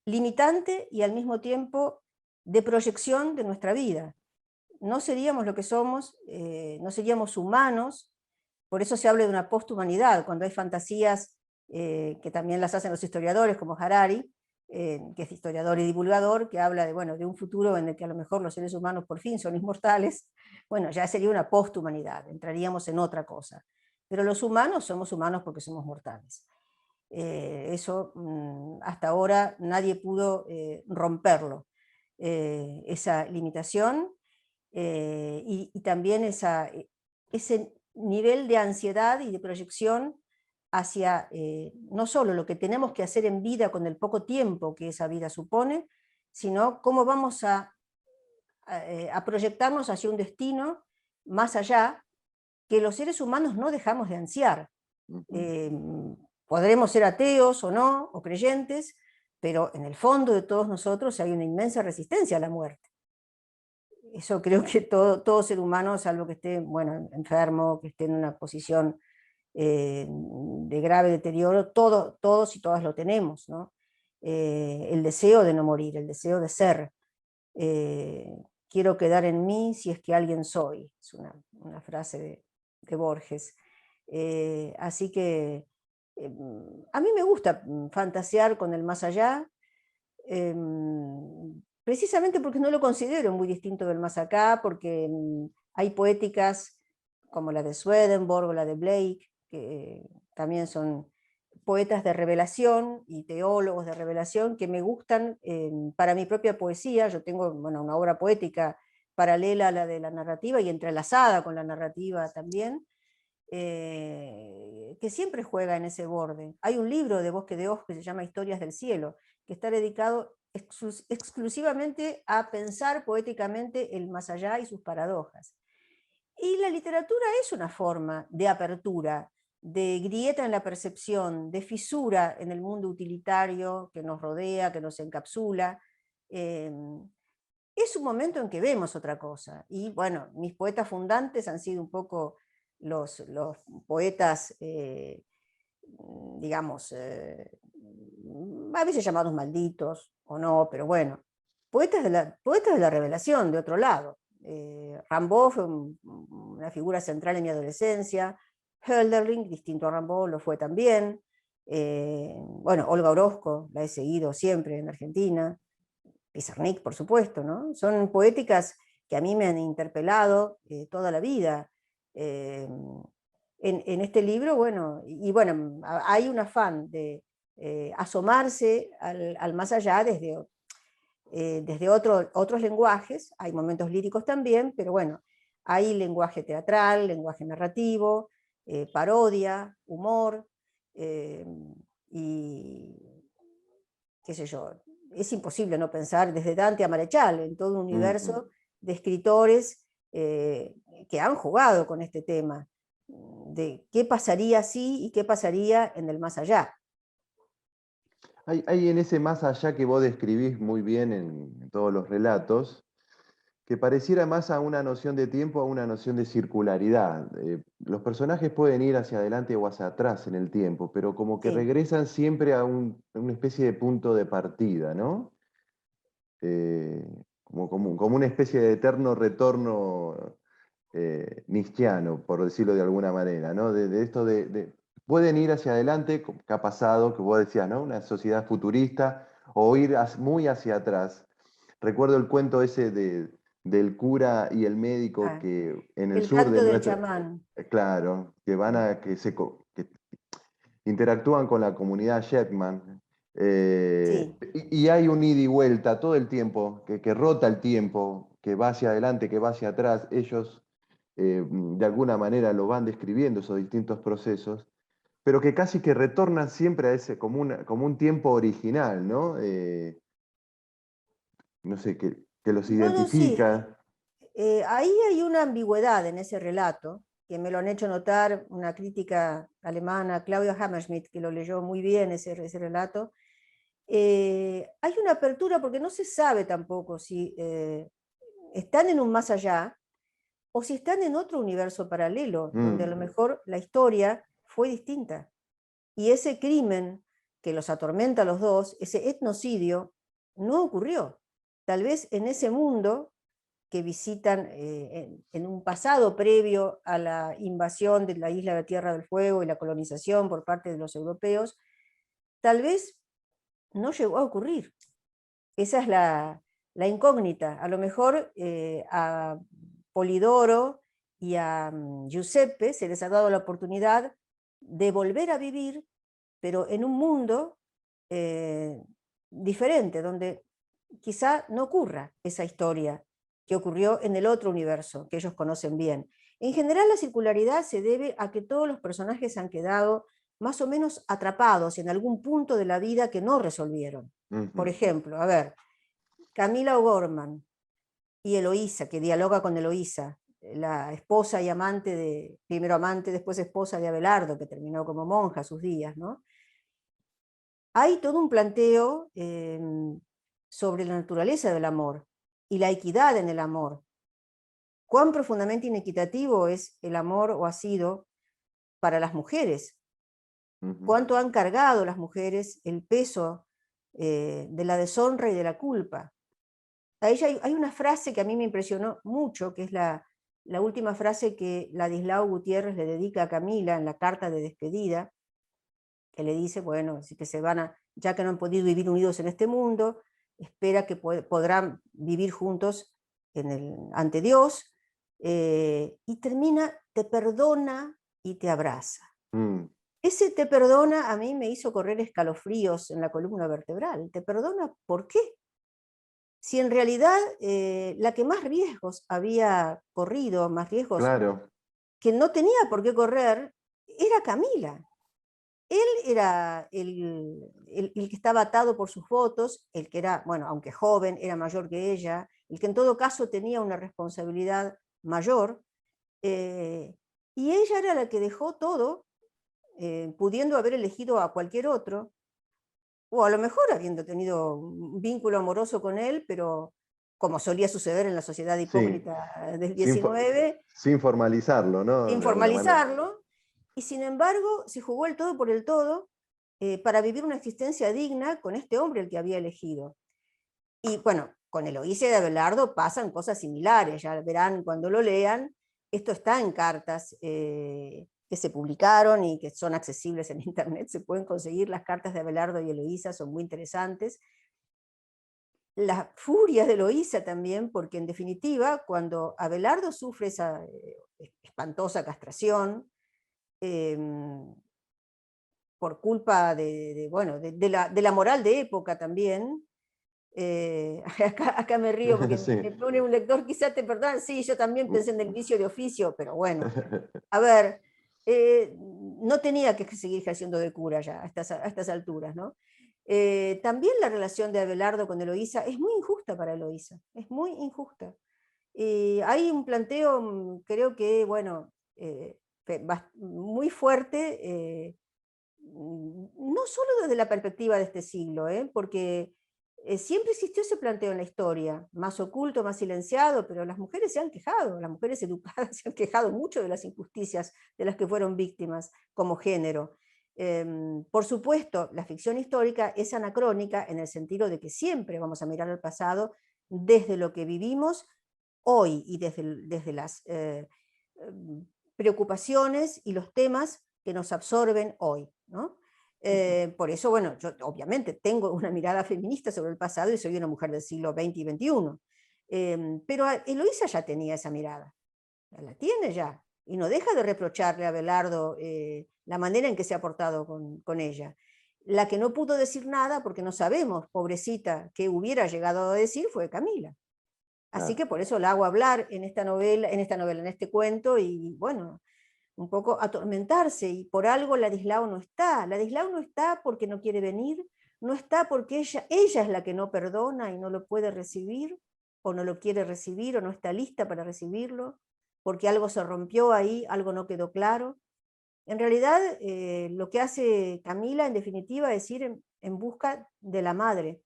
limitante y al mismo tiempo de proyección de nuestra vida. No seríamos lo que somos, no seríamos humanos, por eso se habla de una posthumanidad, cuando hay fantasías que también las hacen los historiadores, como Harari, que es historiador y divulgador, que habla de, bueno, de un futuro en el que a lo mejor los seres humanos por fin son inmortales. Bueno, ya sería una posthumanidad, entraríamos en otra cosa. Pero los humanos somos humanos porque somos mortales. Eso hasta ahora nadie pudo romperlo, esa limitación y también ese nivel de ansiedad y de proyección hacia no solo lo que tenemos que hacer en vida con el poco tiempo que esa vida supone, sino cómo vamos a proyectarnos hacia un destino más allá, que los seres humanos no dejamos de ansiar. Podremos ser ateos o no, o creyentes, pero en el fondo de todos nosotros hay una inmensa resistencia a la muerte. Eso creo que todo ser humano, salvo que esté, bueno, enfermo, que esté en una posición de grave deterioro, todos y todas lo tenemos, ¿no? El deseo de no morir, el deseo de ser. Quiero quedar en mí si es que alguien soy, es una frase de Borges. Así que a mí me gusta fantasear con el más allá, precisamente porque no lo considero muy distinto del más acá, porque hay poéticas como la de Swedenborg o la de Blake, que también son poetas de revelación y teólogos de revelación que me gustan para mi propia poesía. Yo tengo, bueno, una obra poética paralela a la de la narrativa y entrelazada con la narrativa también, que siempre juega en ese borde. Hay un libro de Bosque de Oz que se llama Historias del Cielo, que está dedicado exclusivamente a pensar poéticamente el más allá y sus paradojas. Y la literatura es una forma de apertura, de grieta en la percepción, de fisura en el mundo utilitario que nos rodea, que nos encapsula. Es un momento en que vemos otra cosa. Y bueno, mis poetas fundantes han sido un poco los poetas, digamos, a veces llamados malditos o no, pero bueno, poetas de la revelación, de otro lado. Rimbaud fue una figura central en mi adolescencia, Hölderlin, distinto a Rimbaud, lo fue también. Bueno, Olga Orozco, la he seguido siempre en Argentina, Pizarnik, por supuesto, ¿no? Son poéticas que a mí me han interpelado toda la vida. en este libro, bueno, y bueno, hay un afán de asomarse al más allá desde otros lenguajes, hay momentos líricos también, pero bueno, hay lenguaje teatral, lenguaje narrativo, parodia, humor, y qué sé yo, es imposible no pensar desde Dante a Marechal, en todo un universo de escritores que han jugado con este tema, de qué pasaría así y qué pasaría en el más allá. Hay en ese más allá que vos describís muy bien en todos los relatos, que pareciera más a una noción de tiempo, a una noción de circularidad. Los personajes pueden ir hacia adelante o hacia atrás en el tiempo, pero como que Sí. regresan siempre a una especie de punto de partida, ¿no? Como una especie de eterno retorno nietzscheano, por decirlo de alguna manera, ¿no? De esto pueden ir hacia adelante, que ha pasado, que vos decías, ¿no? Una sociedad futurista, o ir muy hacia atrás. Recuerdo el cuento ese del cura y el médico Ah, que en el el sur de canto del nuestra, chamán. claro, que van a, que interactúan con la comunidad Shetman. Sí. Y hay un ida y vuelta todo el tiempo, que rota el tiempo, que va hacia adelante, que va hacia atrás. Ellos de alguna manera lo van describiendo, esos distintos procesos, pero que casi que retornan siempre a ese, como un tiempo original, ¿no? No sé, que los No, no, sí. identifica. Ahí hay una ambigüedad en ese relato, que me lo han hecho notar una crítica alemana, Claudia Hammerschmidt, que lo leyó muy bien ese relato. Hay una apertura porque no se sabe tampoco si están en un más allá o si están en otro universo paralelo, donde a lo mejor la historia fue distinta. Y ese crimen que los atormenta a los dos, ese etnocidio, no ocurrió. Tal vez en ese mundo que visitan en un pasado previo a la invasión de la isla de Tierra del Fuego y la colonización por parte de los europeos, tal vez no llegó a ocurrir. Esa es la incógnita. A lo mejor a Polidoro y a Giuseppe se les ha dado la oportunidad de volver a vivir, pero en un mundo diferente, donde quizá no ocurra esa historia que ocurrió en el otro universo, que ellos conocen bien. En general, la circularidad se debe a que todos los personajes han quedado más o menos atrapados en algún punto de la vida que no resolvieron. Por ejemplo, a ver, Camila O'Gorman y Eloísa, que dialoga con Eloísa, la esposa y primero amante, después esposa de Abelardo, que terminó como monja a sus días, ¿no? Hay todo un planteo sobre la naturaleza del amor y la equidad en el amor. Cuán profundamente inequitativo es el amor o ha sido para las mujeres. Cuánto han cargado las mujeres el peso de la deshonra y de la culpa. A ella hay una frase que a mí me impresionó mucho, que es la última frase que Ladislao Gutiérrez le dedica a Camila en la carta de despedida, que le dice, bueno, que se van ya que no han podido vivir unidos en este mundo, espera que podrán vivir juntos ante Dios, y termina, te perdona y te abraza. Ese te perdona a mí me hizo correr escalofríos en la columna vertebral. ¿Te perdona por qué? Si en realidad la que más riesgos había corrido, más riesgos Claro. que no tenía por qué correr, era Camila. Él era el que estaba atado por sus votos, el que era, bueno, aunque joven, era mayor que ella, el que en todo caso tenía una responsabilidad mayor, y ella era la que dejó todo, pudiendo haber elegido a cualquier otro, o a lo mejor habiendo tenido un vínculo amoroso con él, pero como solía suceder en la sociedad Sí, hipócrita del sin, 19, sin formalizarlo, ¿no? sin De alguna manera. formalizarlo, y sin embargo se jugó el todo por el todo para vivir una existencia digna con este hombre el que había elegido. Y bueno, con Eloísa de Abelardo pasan cosas similares, ya verán cuando lo lean, esto está en cartas que se publicaron y que son accesibles en internet, se pueden conseguir las cartas de Abelardo y Eloísa, son muy interesantes. La furia de Eloísa también, porque en definitiva, cuando Abelardo sufre esa espantosa castración, por culpa bueno, de la moral de época también. Acá me río porque Sí. me pone un lector, quizás te perdonan, sí, yo también pensé en el vicio de oficio, pero bueno, a ver, no tenía que seguir ejerciendo de cura ya a estas alturas, ¿no? También la relación de Abelardo con Eloísa es muy injusta para Eloísa, es muy injusta. Hay un planteo, creo que, bueno, muy fuerte, no solo desde la perspectiva de este siglo, porque siempre existió ese planteo en la historia, más oculto, más silenciado, pero las mujeres se han quejado, las mujeres educadas se han quejado mucho de las injusticias de las que fueron víctimas como género. Por supuesto, la ficción histórica es anacrónica en el sentido de que siempre vamos a mirar al pasado desde lo que vivimos hoy y desde las preocupaciones y los temas que nos absorben hoy, ¿no? Por eso, bueno, yo obviamente tengo una mirada feminista sobre el pasado y soy una mujer del siglo XX y XXI. Pero Eloísa ya tenía esa mirada, la tiene ya, y no deja de reprocharle a Abelardo la manera en que se ha portado con ella. La que no pudo decir nada, porque no sabemos, pobrecita, qué hubiera llegado a decir, fue Camila. Así que por eso la hago hablar en esta novela, en este cuento, y bueno, un poco atormentarse, y por algo Ladislao no está. Ladislao no está porque no quiere venir, no está porque ella es la que no perdona y no lo puede recibir, o no lo quiere recibir, o no está lista para recibirlo, porque algo se rompió ahí, algo no quedó claro. En realidad, lo que hace Camila, en definitiva, es ir en busca de la madre,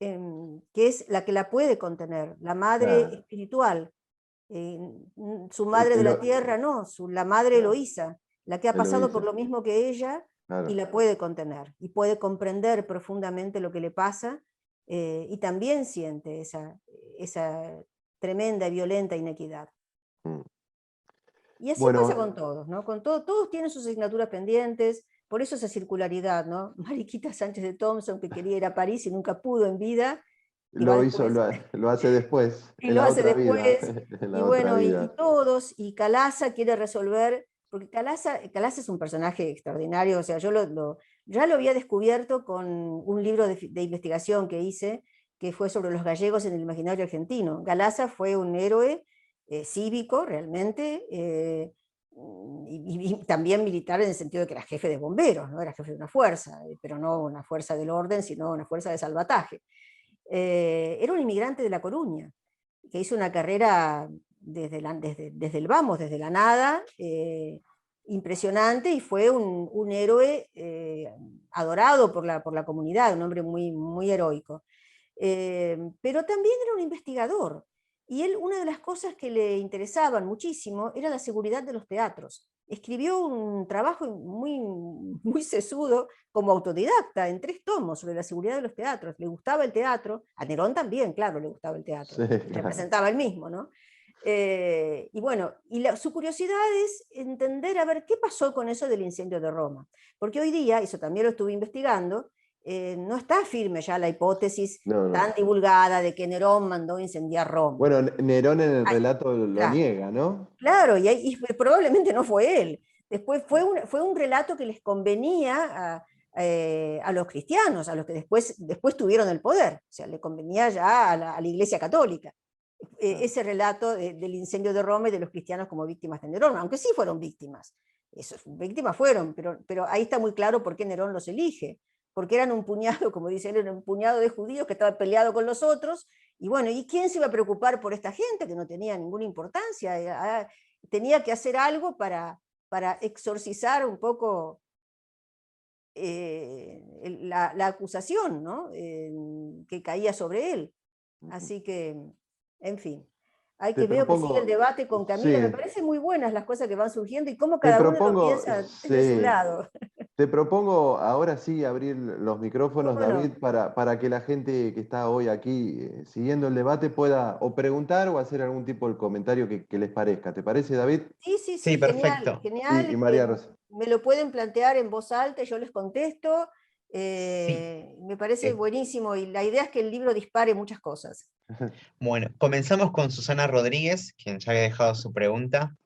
que es la que la puede contener, la madre Claro. espiritual. Su madre de la tierra, no, la madre Claro, Eloísa, la que ha pasado por Eloísa, lo mismo que ella y claro. la puede contener, y puede comprender profundamente lo que le pasa, y también siente esa tremenda y violenta inequidad. Mm. Y así pasa Bueno, con todos, ¿no? Con todos tienen sus asignaturas pendientes, por eso esa circularidad, ¿no? Mariquita Sánchez de Thompson, que quería ir a París y nunca pudo en vida, y va lo hizo, después lo hace después, y en lo la hace otra vida, después, en y la otra bueno, y vida. todos, y Calaza quiere resolver, porque Calaza es un personaje extraordinario, o sea, yo ya lo había descubierto con un libro de investigación que hice, que fue sobre los gallegos en el imaginario argentino. Calaza fue un héroe cívico, realmente, y también militar en el sentido de que era jefe de bomberos, ¿no? Era jefe de una fuerza, pero no una fuerza del orden, sino una fuerza de salvataje. Era un inmigrante de La Coruña, que hizo una carrera desde el vamos, desde la nada, impresionante, y fue un héroe adorado por la comunidad, un hombre muy, muy heroico. Pero también era un investigador, y él, una de las cosas que le interesaban muchísimo era la seguridad de los teatros. Escribió un trabajo muy, muy sesudo como autodidacta en 3 tomos sobre la seguridad de los teatros. Le gustaba el teatro, a Nerón también, claro, le gustaba el teatro, Sí, y claro. representaba el mismo, ¿no? Y bueno, su curiosidad es entender a ver qué pasó con eso del incendio de Roma. Porque hoy día, eso también lo estuve investigando, no está firme ya la hipótesis No, tan no. divulgada de que Nerón mandó incendiar Roma. Bueno, Nerón en el Ay, relato lo claro, niega, ¿no? claro, y probablemente no fue él. Después fue un relato que les convenía a los cristianos, a los que después tuvieron el poder. O sea, le convenía ya a la Iglesia Católica. Claro. Ese relato del incendio de Roma y de los cristianos como víctimas de Nerón, aunque sí fueron víctimas. Víctimas fueron, pero ahí está muy claro por qué Nerón los elige. Porque eran un puñado, como dice él, eran un puñado de judíos que estaban peleados con los otros. Y bueno, ¿y quién se iba a preocupar por esta gente que no tenía ninguna importancia? Tenía que hacer algo para exorcizar un poco la acusación, ¿no? Que caía sobre él. Así que, en fin, Te veo que sigue el propongo, debate con Camila. Me sí, parecen muy buenas las cosas que van surgiendo y cómo te cada uno lo propongo, piensa desde su sí, lado. te propongo ahora sí abrir los micrófonos, ¿Cómo David, no? para que la gente que está hoy aquí siguiendo el debate pueda o preguntar o hacer algún tipo de comentario que les parezca. ¿Te parece, David? Sí, sí, Sí, sí, genial, perfecto. Y genial. María Rosa. Me lo pueden plantear en voz alta y yo les contesto. Sí. Me parece Eh, buenísimo y la idea es que el libro dispare muchas cosas. bueno, comenzamos con Susana Rodríguez, quien ya había dejado su pregunta.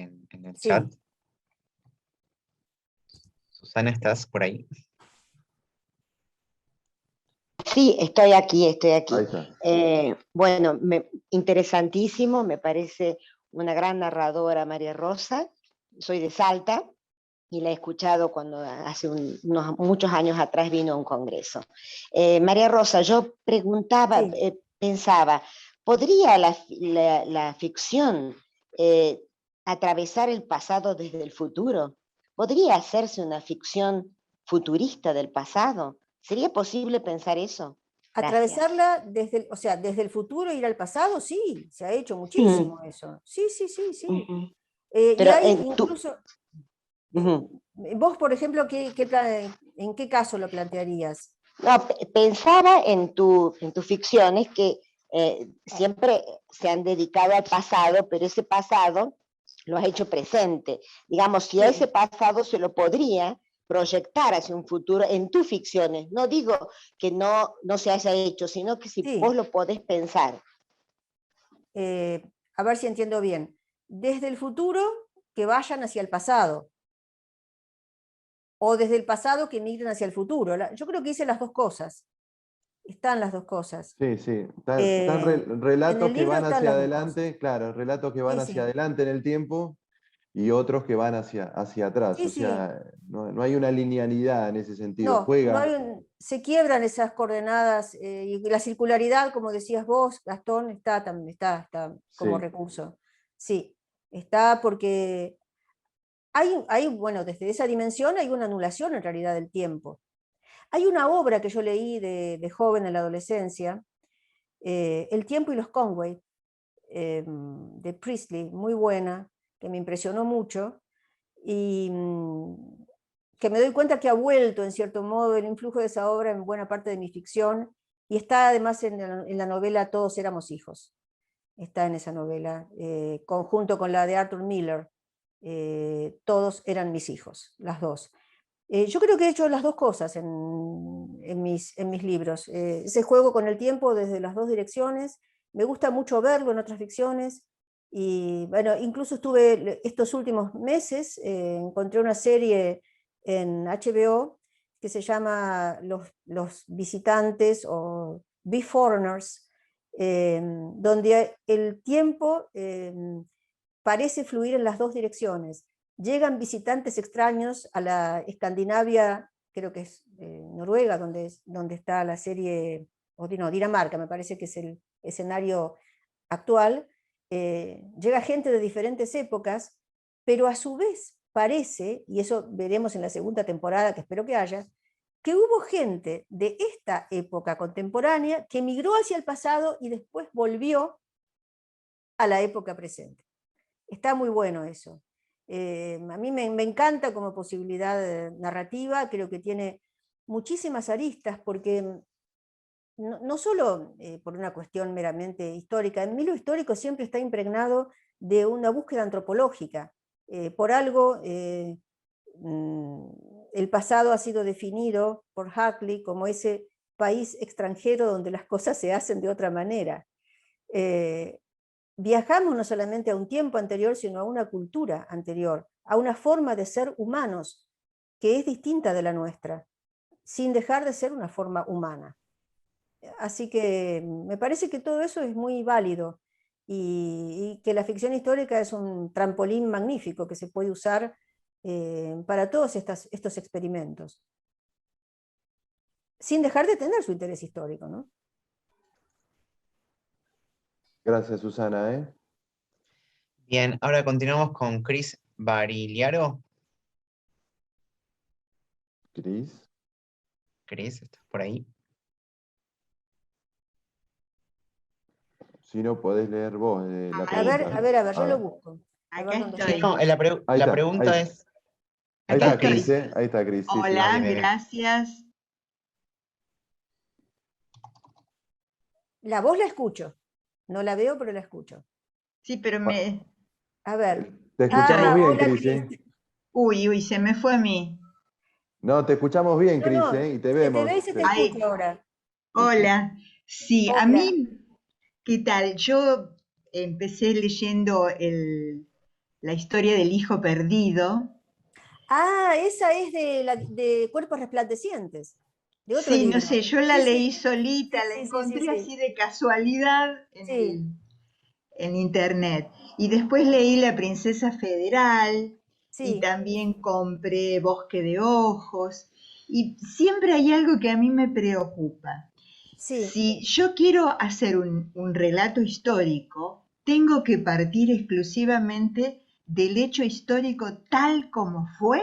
en el Sí. chat. Susana, ¿estás por ahí? Sí, estoy aquí, estoy aquí. Ahí está. Bueno, interesantísimo, me parece una gran narradora María Rosa. Soy de Salta y la he escuchado cuando hace muchos años atrás vino a un congreso. María Rosa, yo preguntaba, Sí. pensaba, ¿podría la ficción atravesar el pasado desde el futuro? ¿Podría hacerse una ficción futurista del pasado? ¿Sería posible pensar eso? Gracias. Atravesarla desde, o sea, desde el futuro ir al pasado, sí, se ha hecho muchísimo eso. Sí, sí, sí, sí. Ujú. Y Pero hay incluso, Ujú. vos, por ejemplo, ¿en qué caso lo plantearías? No, pensaba en tus ficciones que siempre se han dedicado al pasado, pero ese pasado lo has hecho presente. Digamos, si a Sí. ese pasado se lo podría proyectar hacia un futuro en tus ficciones. No digo que no se haya hecho, sino que si Sí. vos lo podés pensar. A ver si entiendo bien. Desde el futuro que vayan hacia el pasado, o desde el pasado que migren hacia el futuro. Yo creo que hice las dos cosas. Están las dos cosas. Sí, sí. Están En relatos el que libro van están hacia las dos cosas. adelante, claro, relatos que van Sí, hacia sí. adelante en el tiempo y otros que van hacia atrás. Sí, O sí. sea, no hay una linealidad en ese sentido. No Juega. hay se quiebran esas coordenadas y la circularidad, como decías vos, Gastón, está como Sí, recurso. Sí, está porque bueno, desde esa dimensión hay una anulación en realidad del tiempo. Hay una obra que yo leí de joven en la adolescencia, El tiempo y los Conway, de Priestley, muy buena, que me impresionó mucho, y que me doy cuenta que ha vuelto, en cierto modo, el influjo de esa obra en buena parte de mi ficción, y está además en la novela Todos éramos hijos. Está en esa novela, conjunto con la de Arthur Miller, Todos eran mis hijos, las dos. Yo creo que he hecho las dos cosas en mis libros. Ese juego con el tiempo desde las dos direcciones. Me gusta mucho verlo en otras ficciones. Y bueno, incluso estuve estos últimos meses, encontré una serie en HBO que se llama Los Visitantes o Beforeigners, donde el tiempo parece fluir en las dos direcciones. Llegan visitantes extraños a la Escandinavia, creo que es Noruega, donde está la serie, o no, Dinamarca, me parece que es el escenario actual. Llega gente de diferentes épocas, pero a su vez parece, y eso veremos en la segunda temporada, que espero que haya, que hubo gente de esta época contemporánea que migró hacia el pasado y después volvió a la época presente. Está muy bueno eso. A mí me encanta como posibilidad narrativa, creo que tiene muchísimas aristas, porque no solo por una cuestión meramente histórica, en mí lo histórico siempre está impregnado de una búsqueda antropológica. Por algo, el pasado ha sido definido por Huxley como ese país extranjero donde las cosas se hacen de otra manera. Viajamos no solamente a un tiempo anterior, sino a una cultura anterior, a una forma de ser humanos que es distinta de la nuestra, sin dejar de ser una forma humana. Así que me parece que todo eso es muy válido y que la ficción histórica es un trampolín magnífico que se puede usar para todos estos experimentos, sin dejar de tener su interés histórico, ¿no? Gracias, Susana, ¿eh? Bien, ahora continuamos con Cris Bariliaro. Cris. Cris, ¿estás por ahí? Si no, podés leer vos la A ver, pregunta. yo lo busco. A ver Acá dónde Sí, estoy. no, Ahí la está, pregunta es... ahí Acá está estoy. Cris, ¿eh? Ahí está Cris, sí, sí. Hola, bien. gracias. La voz la escucho, no la veo, pero la escucho. Sí, pero A ver. Te escuchamos bien, Hola, Cris, Cris. ¿eh? Uy, se me fue a mí. No, te escuchamos bien, No, Cris, no, ¿eh? Y te se te vemos. ve y se te Ay, escucha ahora. hola. Sí, a Hola. mí, ¿qué tal? Yo empecé leyendo la historia del hijo perdido. Ah, esa es de Cuerpos Resplandecientes, de otro Sí, no libro. sé, yo la Sí, leí sí, solita, la sí, sí, sí, encontré sí, así de casualidad sí, en internet. Y después leí La Princesa Federal y sí, también compré Bosque de Ojos. Y siempre hay algo que a mí me preocupa. sí. Si yo quiero hacer un relato histórico, tengo que partir exclusivamente del hecho histórico tal como fue.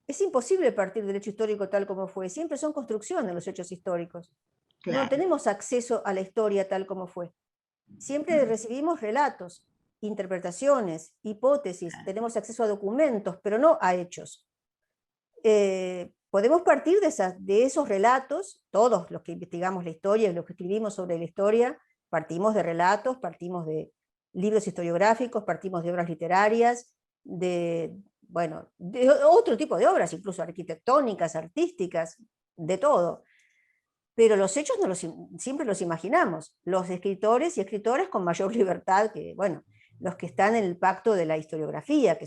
Es imposible partir del hecho histórico tal como fue. Siempre son construcciones los hechos históricos. No Claro. tenemos acceso a la historia tal como fue. Siempre recibimos relatos, interpretaciones, hipótesis, tenemos acceso a documentos, pero no a hechos. Podemos partir de esos relatos, todos los que investigamos la historia, los que escribimos sobre la historia, partimos de relatos, partimos de libros historiográficos, partimos de obras literarias, bueno, de otro tipo de obras, incluso arquitectónicas, artísticas, de todo. Pero los hechos no siempre los imaginamos. Los escritores y escritoras con mayor libertad que, bueno, los que están en el pacto de la historiografía, que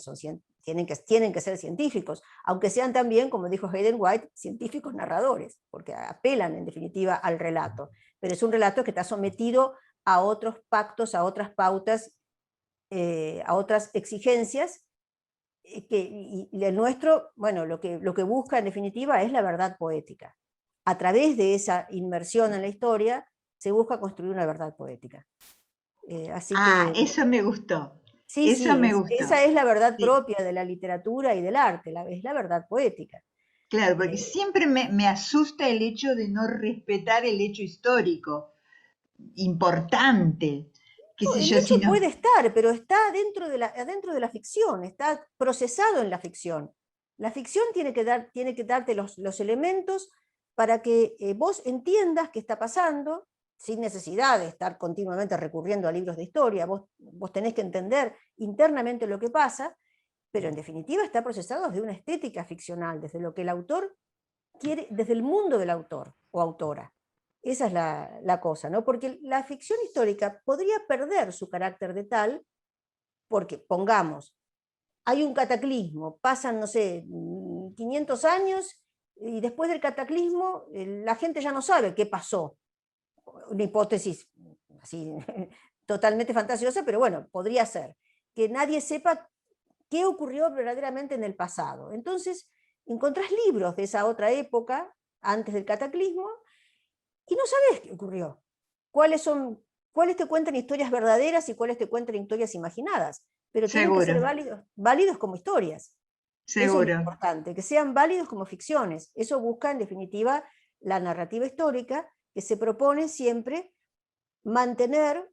tienen que ser científicos, aunque sean también, como dijo Hayden White, científicos narradores, porque apelan en definitiva al relato. Pero es un relato que está sometido a otros pactos, a otras pautas, a otras exigencias, y el nuestro, bueno, lo que busca en definitiva es la verdad poética. A través de esa inmersión en la historia se busca construir una verdad poética. Así Ah, que eso me gustó. sí, Eso sí, me gustó. esa es la verdad Sí, propia de la literatura y del arte, es la verdad poética. claro, porque Eh, siempre me asusta el hecho de no respetar el hecho histórico, importante. Qué no, sé el yo, si hecho no. puede estar, pero está dentro de la ficción, está procesado en la ficción. La ficción tiene que darte los elementos para que vos entiendas qué está pasando, sin necesidad de estar continuamente recurriendo a libros de historia. Vos tenés que entender internamente lo que pasa, pero en definitiva está procesado desde una estética ficcional, desde lo que el autor quiere, desde el mundo del autor o autora. Esa es la cosa, ¿no? Porque la ficción histórica podría perder su carácter de tal, porque, pongamos, hay un cataclismo, pasan, no sé, 500 años, y después del cataclismo la gente ya no sabe qué pasó. Una hipótesis así totalmente fantasiosa, pero bueno, podría ser. Que nadie sepa qué ocurrió verdaderamente en el pasado. Entonces, encontrás libros de esa otra época, antes del cataclismo, y no sabes qué ocurrió. ¿Cuáles te cuentan historias verdaderas y cuáles te cuentan historias imaginadas? Pero tienen que Seguro, ser válidos como historias. Eso es lo seguro. importante, que sean válidos como ficciones. Eso busca, en definitiva, la narrativa histórica, que se propone siempre mantener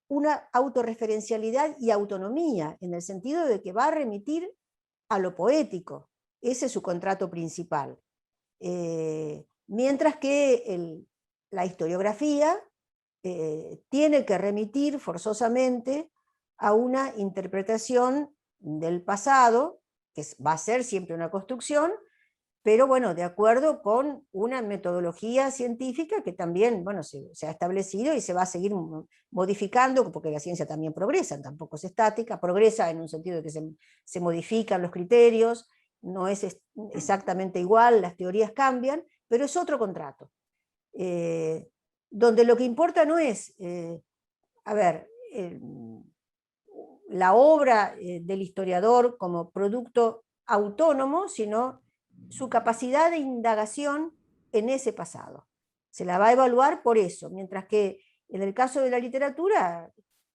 una autorreferencialidad y autonomía, en el sentido de que va a remitir a lo poético. Ese es su contrato principal. Mientras que la historiografía tiene que remitir forzosamente a una interpretación del pasado, que va a ser siempre una construcción, pero bueno, de acuerdo con una metodología científica que también, bueno, se ha establecido y se va a seguir modificando, porque la ciencia también progresa, tampoco es estática, progresa en un sentido de que se modifican los criterios, no es exactamente igual, las teorías cambian, pero es otro contrato. Donde lo que importa no es, a ver, la obra del historiador como producto autónomo, sino su capacidad de indagación en ese pasado. Se la va a evaluar por eso, mientras que en el caso de la literatura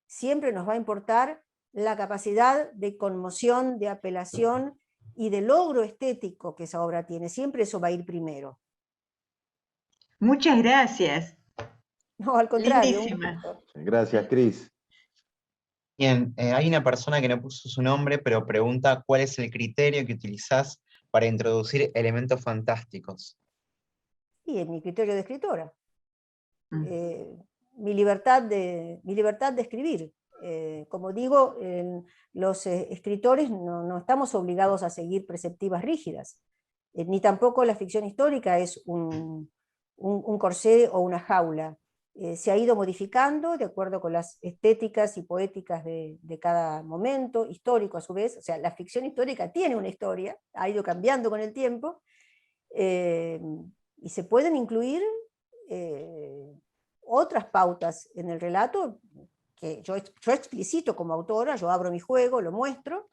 siempre nos va a importar la capacidad de conmoción, de apelación y de logro estético que esa obra tiene. Siempre eso va a ir primero. Muchas gracias. No, al contrario, un Lindísima. gusto. Gracias, Cris. Bien, hay una persona que no puso su nombre, pero pregunta cuál es el criterio que utilizás para introducir elementos fantásticos. Y es mi criterio de escritora. Mm. Mi libertad de escribir. Como digo, los escritores no estamos obligados a seguir preceptivas rígidas, ni tampoco la ficción histórica es un corsé o una jaula. se ha ido modificando de acuerdo con las estéticas y poéticas de cada momento, histórico a su vez. O sea, la ficción histórica tiene una historia, ha ido cambiando con el tiempo, y se pueden incluir otras pautas en el relato que yo explicito como autora, yo abro mi juego, lo muestro,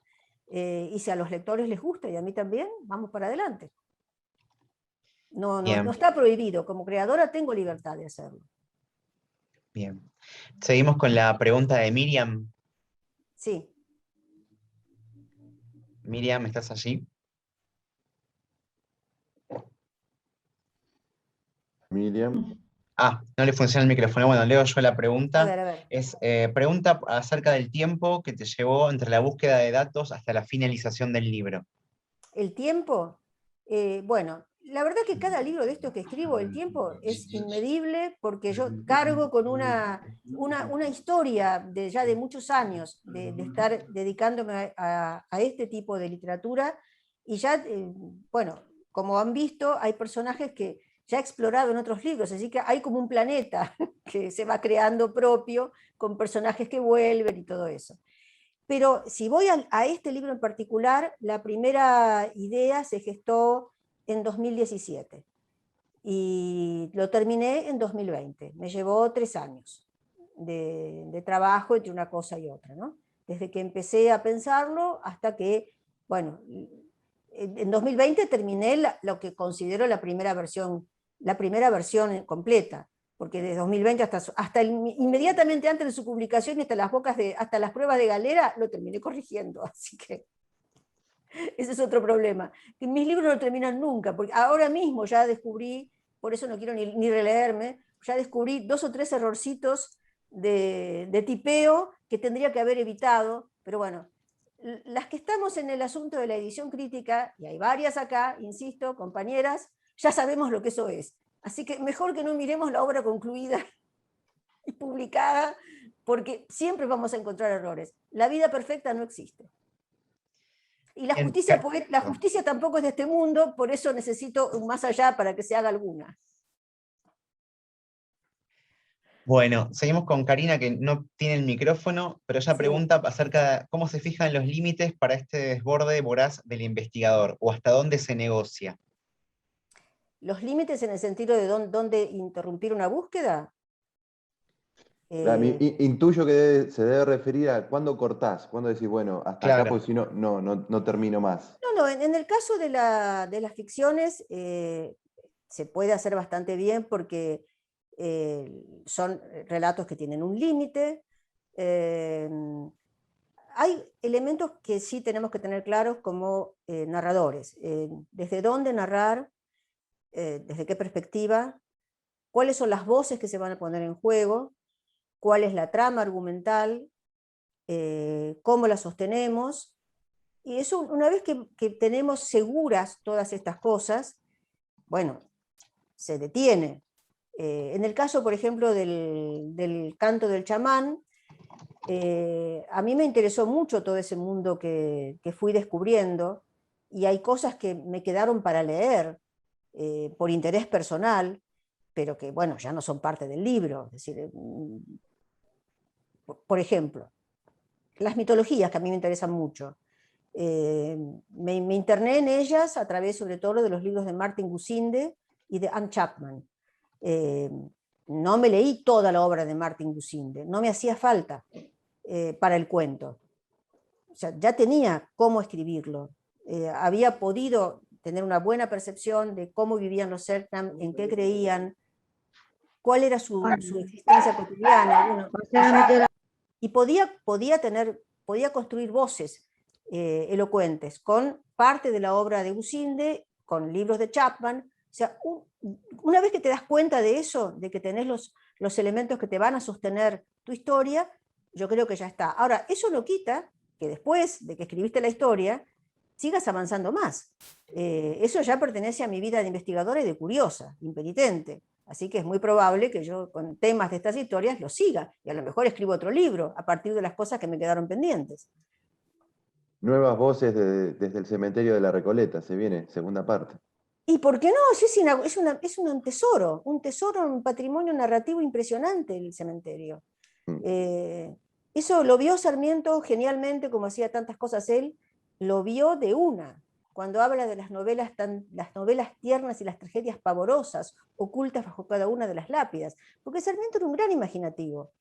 y si a los lectores les gusta y a mí también, vamos para adelante. No está prohibido, como creadora tengo libertad de hacerlo. Bien. Seguimos con la pregunta de Miriam. Sí. Miriam, ¿estás allí? Miriam. No le funciona el micrófono. Bueno, leo yo la pregunta. A ver. Es pregunta acerca del tiempo que te llevó entre la búsqueda de datos hasta la finalización del libro. El tiempo, bueno, la verdad que cada libro de estos que escribo, el tiempo es inmedible porque yo cargo con una historia ya de muchos años de estar dedicándome a este tipo de literatura, y ya, bueno, como han visto, hay personajes que ya he explorado en otros libros, así que hay como un planeta que se va creando propio, con personajes que vuelven y todo eso. Pero si voy a este libro en particular, la primera idea se gestó en 2017 y lo terminé en 2020. Me llevó 3 años de trabajo entre una cosa y otra, ¿no? Desde que empecé a pensarlo hasta que, bueno, en 2020 terminé lo que considero la primera versión completa, porque desde 2020 hasta inmediatamente antes de su publicación y hasta las pruebas de Galera lo terminé corrigiendo, así que ese es otro problema. Que mis libros no terminan nunca, porque ahora mismo ya descubrí, por eso no quiero ni releerme, ya descubrí 2 o 3 errorcitos de tipeo que tendría que haber evitado, pero bueno, las que estamos en el asunto de la edición crítica, y hay varias acá, insisto, compañeras, ya sabemos lo que eso es. Así que mejor que no miremos la obra concluida y publicada, porque siempre vamos a encontrar errores. La vida perfecta no existe. Y la justicia tampoco es de este mundo, por eso necesito un más allá para que se haga alguna. Bueno, seguimos con Karina, que no tiene el micrófono, pero ella pregunta acerca de cómo se fijan los límites para este desborde voraz del investigador, o hasta dónde se negocia. ¿Los límites en el sentido de dónde interrumpir una búsqueda? Intuyo que se debe referir a cuándo cortás, cuándo decís, bueno, hasta acá, porque si no, no termino más. No, en el caso de las ficciones se puede hacer bastante bien porque son relatos que tienen un límite. Hay elementos que sí tenemos que tener claros como narradores. Desde dónde narrar, desde qué perspectiva, cuáles son las voces que se van a poner en juego, cuál es la trama argumental, cómo la sostenemos. Y eso, una vez que tenemos seguras todas estas cosas, bueno, se detiene. En el caso, por ejemplo, del canto del chamán, a mí me interesó mucho todo ese mundo que fui descubriendo, y hay cosas que me quedaron para leer por interés personal, pero que, bueno, ya no son parte del libro. Es decir, por ejemplo, las mitologías, que a mí me interesan mucho. Me interné en ellas a través sobre todo de los libros de Martin Gusinde y de Anne Chapman. No me leí toda la obra de Martin Gusinde, no me hacía falta para el cuento. O sea, ya tenía cómo escribirlo. Había podido tener una buena percepción de cómo vivían los Selknam, en qué creían, cuál era su existencia cotidiana. Bueno, y podía construir voces elocuentes con parte de la obra de Gusinde, con libros de Chapman. O sea, una vez que te das cuenta de eso, de que tenés los elementos que te van a sostener tu historia, yo creo que ya está. Ahora, eso no quita que después de que escribiste la historia, sigas avanzando más. Eso ya pertenece a mi vida de investigadora y de curiosa, impenitente. Así que es muy probable que yo con temas de estas historias los siga, y a lo mejor escribo otro libro a partir de las cosas que me quedaron pendientes. Nuevas voces desde el cementerio de la Recoleta, se viene, segunda parte. ¿Y por qué no? Es un tesoro, un patrimonio narrativo impresionante el cementerio. Eso lo vio Sarmiento genialmente, como hacía tantas cosas él, lo vio de una, cuando habla de las novelas tiernas y las tragedias pavorosas, ocultas bajo cada una de las lápidas, porque Sarmiento era un gran imaginativo.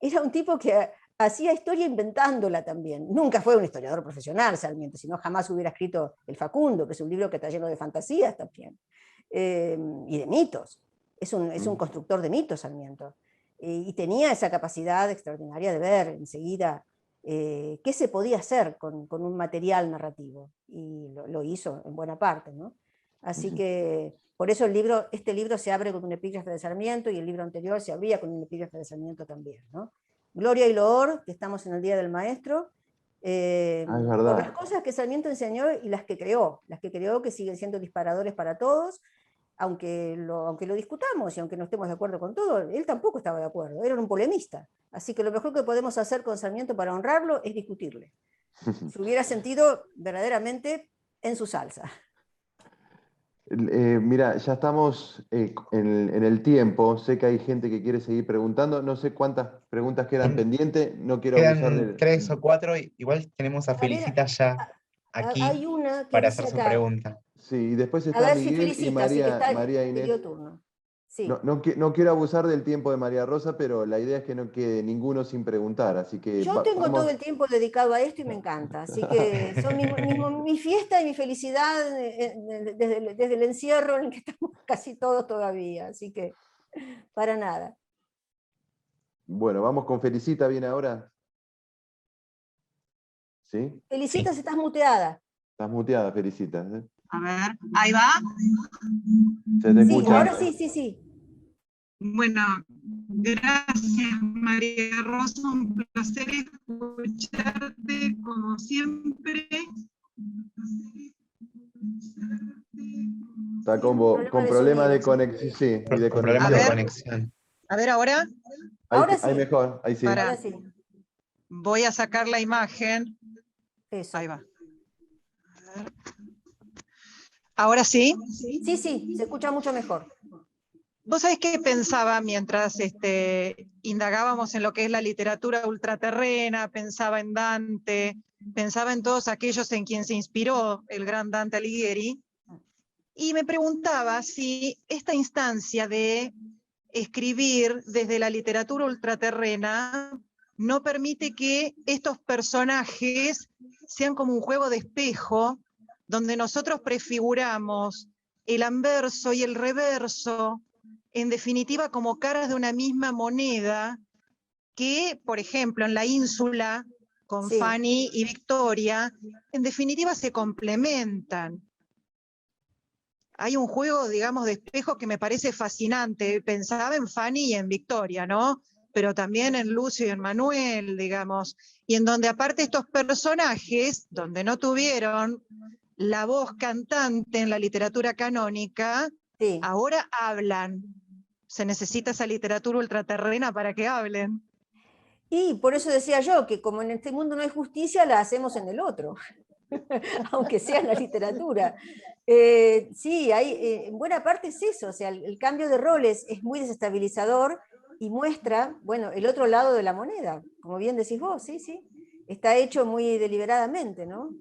Era un tipo que hacía historia inventándola también. Nunca fue un historiador profesional, Sarmiento, sino jamás hubiera escrito El Facundo, que es un libro que está lleno de fantasías también, y de mitos. Es un constructor de mitos, Sarmiento. Y tenía esa capacidad extraordinaria de ver enseguida qué se podía hacer con un material narrativo. Y lo hizo en buena parte, ¿no? Así que por eso este libro se abre con un epígrafe de Sarmiento, y el libro anterior se abría con un epígrafe de Sarmiento también, ¿no? Gloria y loor, que estamos en el Día del Maestro, Es por verdad. las cosas que Sarmiento enseñó y las que creó que siguen siendo disparadores para todos, aunque lo discutamos y aunque no estemos de acuerdo con todo. Él tampoco estaba de acuerdo, era un polemista. Así que lo mejor que podemos hacer con Sarmiento para honrarlo es discutirle. Se hubiera sentido verdaderamente en su salsa. Mira, ya estamos en el tiempo. Sé que hay gente que quiere seguir preguntando. No sé cuántas preguntas quedan pendientes. No quiero abusar Quedan 3 o 4, igual tenemos a A ver, Felicita ya aquí hay una que para dice hacer su acá, pregunta. Sí, y después a está ver si Miguel y Felicita, sí, María pidió Inés. turno. Sí. No quiero abusar del tiempo de María Rosa, pero la idea es que no quede ninguno sin preguntar. Así que Yo tengo todo vamos. el tiempo dedicado a esto y me encanta, así que son mi fiesta y mi felicidad desde el encierro en el que estamos casi todos todavía, así que para nada. Bueno, vamos con Felicita, ¿viene ahora? ¿Sí? Felicitas, Sí. estás muteada. Estás muteada, Felicita. A ver, ahí va. Se te Sí, escucha. ahora sí. Bueno, gracias María Rosa, un placer escucharte como siempre. Está con problemas de conexión, sí, y de Con problemas de A ver. conexión. A ver, ahora Ahora sí. Ahí mejor, ahí sí. Para. Ahora sí. voy a sacar la imagen. Eso. Ahí va. A ver. ¿Ahora sí? Sí, se escucha mucho mejor. Vos sabés qué pensaba mientras indagábamos en lo que es la literatura ultraterrena, pensaba en Dante, pensaba en todos aquellos en quien se inspiró el gran Dante Alighieri, y me preguntaba si esta instancia de escribir desde la literatura ultraterrena no permite que estos personajes sean como un juego de espejo, donde nosotros prefiguramos el anverso y el reverso, en definitiva como caras de una misma moneda, que, por ejemplo, en la ínsula, con Sí. Fanny y Victoria, en definitiva se complementan. Hay un juego, digamos, de espejo que me parece fascinante. Pensaba en Fanny y en Victoria, ¿no? Pero también en Lucio y en Manuel, digamos, y en donde aparte estos personajes, donde no tuvieron la voz cantante en la literatura canónica, Sí. ahora hablan. Se necesita esa literatura ultraterrena para que hablen. Y por eso decía yo que como en este mundo no hay justicia, la hacemos en el otro, aunque sea en la literatura. Sí, en buena parte es eso, o sea, el cambio de roles es muy desestabilizador y muestra, bueno, el otro lado de la moneda, como bien decís vos, sí. Está hecho muy deliberadamente, ¿no?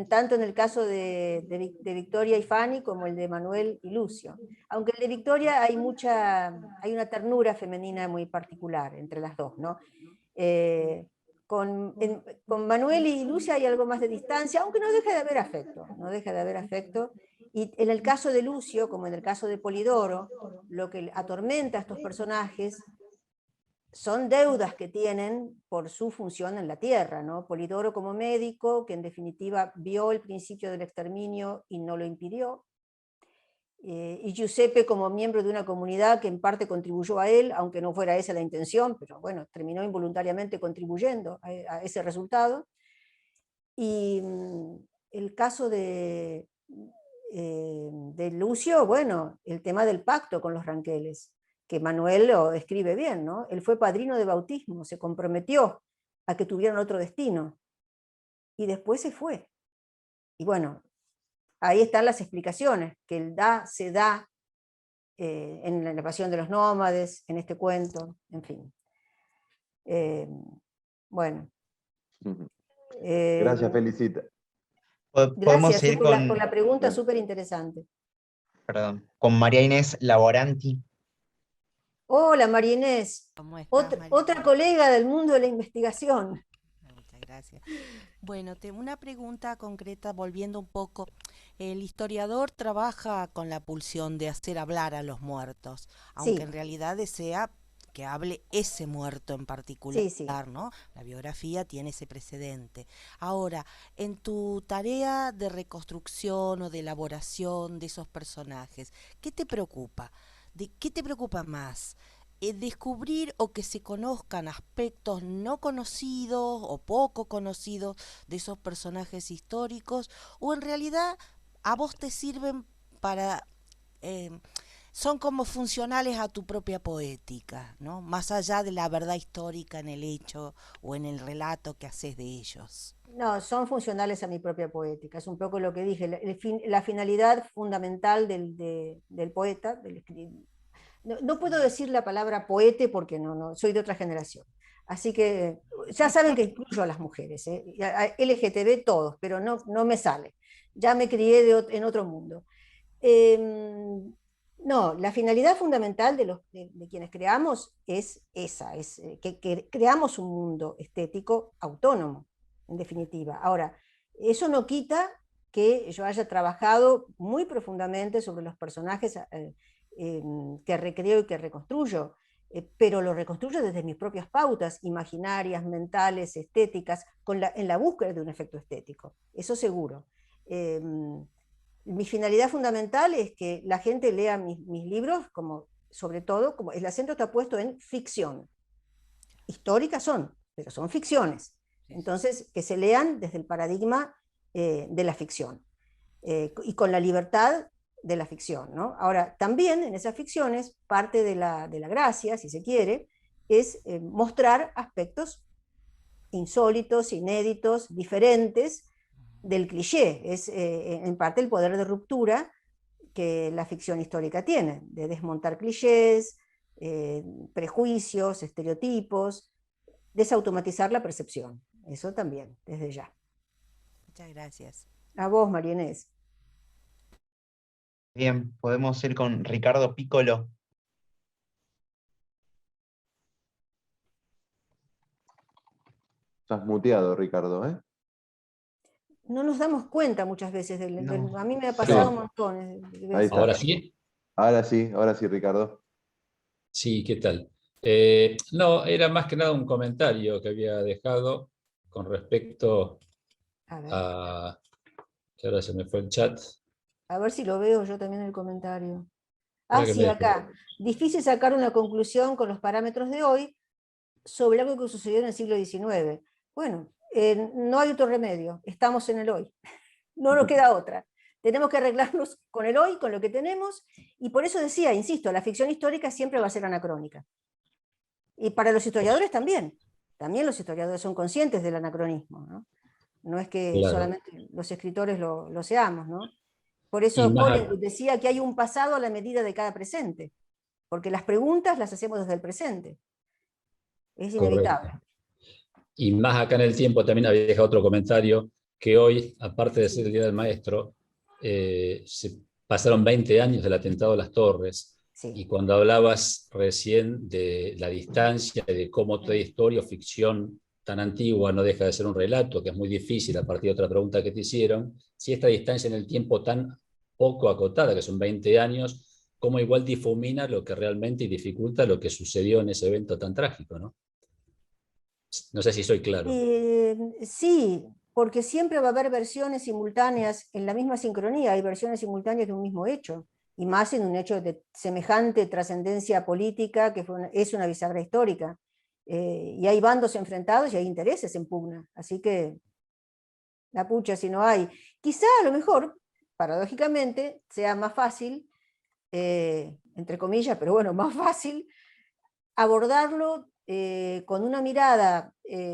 Tanto en el caso de Victoria y Fanny como el de Manuel y Lucio. Aunque el de Victoria hay una ternura femenina muy particular entre las dos, ¿no? Con Manuel y Lucia hay algo más de distancia, aunque no deja de haber afecto, y en el caso de Lucio, como en el caso de Polidoro, lo que atormenta a estos personajes son deudas que tienen por su función en la tierra, ¿no? Polidoro como médico, que en definitiva vio el principio del exterminio y no lo impidió, y Giuseppe como miembro de una comunidad que en parte contribuyó a él, aunque no fuera esa la intención, pero bueno, terminó involuntariamente contribuyendo a ese resultado. Y el caso de Lucio, bueno, el tema del pacto con los ranqueles, que Manuel lo describe bien, ¿no? Él fue padrino de bautismo, se comprometió a que tuvieran otro destino, y después se fue. Y bueno, ahí están las explicaciones, que el da se da en la Pasión de los Nómades, en este cuento, en fin. Bueno. Gracias, Felicita. Podemos Gracias seguir por la pregunta súper interesante. Perdón, con María Inés Laboranti. Hola, María Inés. ¿Cómo estás, María? Otra colega del mundo de la investigación. Muchas gracias. Bueno, una pregunta concreta, volviendo un poco. El historiador trabaja con la pulsión de hacer hablar a los muertos, aunque Sí. en realidad desea que hable ese muerto en particular, Sí, sí. ¿no? La biografía tiene ese precedente. Ahora, en tu tarea de reconstrucción o de elaboración de esos personajes, ¿qué te preocupa? ¿De qué te preocupa más? ¿Descubrir o que se conozcan aspectos no conocidos o poco conocidos de esos personajes históricos? ¿O en realidad a vos te sirven para... son como funcionales a tu propia poética, ¿no? Más allá de la verdad histórica en el hecho o en el relato que haces de ellos? No, son funcionales a mi propia poética. Es un poco lo que dije. La finalidad fundamental del poeta, no puedo decir la palabra poete porque no, soy de otra generación. Así que ya saben que incluyo a las mujeres, a LGTB todos, pero no me sale. Ya me crié en otro mundo. No, la finalidad fundamental de quienes creamos es esa, es que creamos un mundo estético autónomo, en definitiva. Ahora, eso no quita que yo haya trabajado muy profundamente sobre los personajes que recreo y que reconstruyo, pero lo reconstruyo desde mis propias pautas imaginarias, mentales, estéticas, en la búsqueda de un efecto estético, eso seguro. Mi finalidad fundamental es que la gente lea mis libros, sobre todo, como el acento está puesto en ficción. Históricas son, pero son ficciones. Entonces, que se lean desde el paradigma de la ficción y con la libertad de la ficción, ¿no? Ahora, también en esas ficciones, parte de la gracia, si se quiere, es mostrar aspectos insólitos, inéditos, diferentes del cliché. Es en parte el poder de ruptura que la ficción histórica tiene, de desmontar clichés, prejuicios, estereotipos, desautomatizar la percepción. Eso también, desde ya. Muchas gracias. A vos, María Inés. Bien, podemos ir con Ricardo Piccolo. Estás muteado, Ricardo, ¿eh? No nos damos cuenta muchas veces, No. a mí me ha pasado Sí. montones. Ahí está. ¿Ahora sí? Ahora sí, Ricardo. Sí, ¿qué tal? No, era más que nada un comentario que había dejado con respecto A ver, a... que ahora se me fue el chat. a ver si lo veo yo también en el comentario. Espera Ah, que sí, me- acá. Difícil sacar una conclusión con los parámetros de hoy sobre algo que sucedió en el siglo XIX. Bueno, no hay otro remedio, estamos en el hoy. No nos queda otra. Tenemos que arreglarnos con el hoy, con lo que tenemos, y por eso decía, insisto, la ficción histórica siempre va a ser anacrónica. Y para los historiadores también. También los historiadores son conscientes del anacronismo, ¿no? No es que Claro. solamente los escritores lo seamos, ¿no? Por Y eso más, Collins decía que hay un pasado a la medida de cada presente, porque las preguntas las hacemos desde el presente. Es inevitable. correcto. Y más acá en el tiempo también había dejado otro comentario, que hoy, aparte de ser el Día del Maestro, se pasaron 20 años del atentado a las Torres. Sí. Y cuando hablabas recién de la distancia, de cómo toda historia o ficción tan antigua no deja de ser un relato, que es muy difícil a partir de otra pregunta que te hicieron, si esta distancia en el tiempo tan poco acotada, que son 20 años, cómo igual difumina lo que realmente y dificulta lo que sucedió en ese evento tan trágico, ¿no? No sé si soy claro. Sí, porque siempre va a haber versiones simultáneas en la misma sincronía, hay versiones simultáneas de un mismo hecho, y más en un hecho de semejante trascendencia política que es una bisagra histórica. Y hay bandos enfrentados y hay intereses en pugna, así que la pucha si no hay. Quizá a lo mejor, paradójicamente, sea más fácil, entre comillas, pero bueno, más fácil, abordarlo con una mirada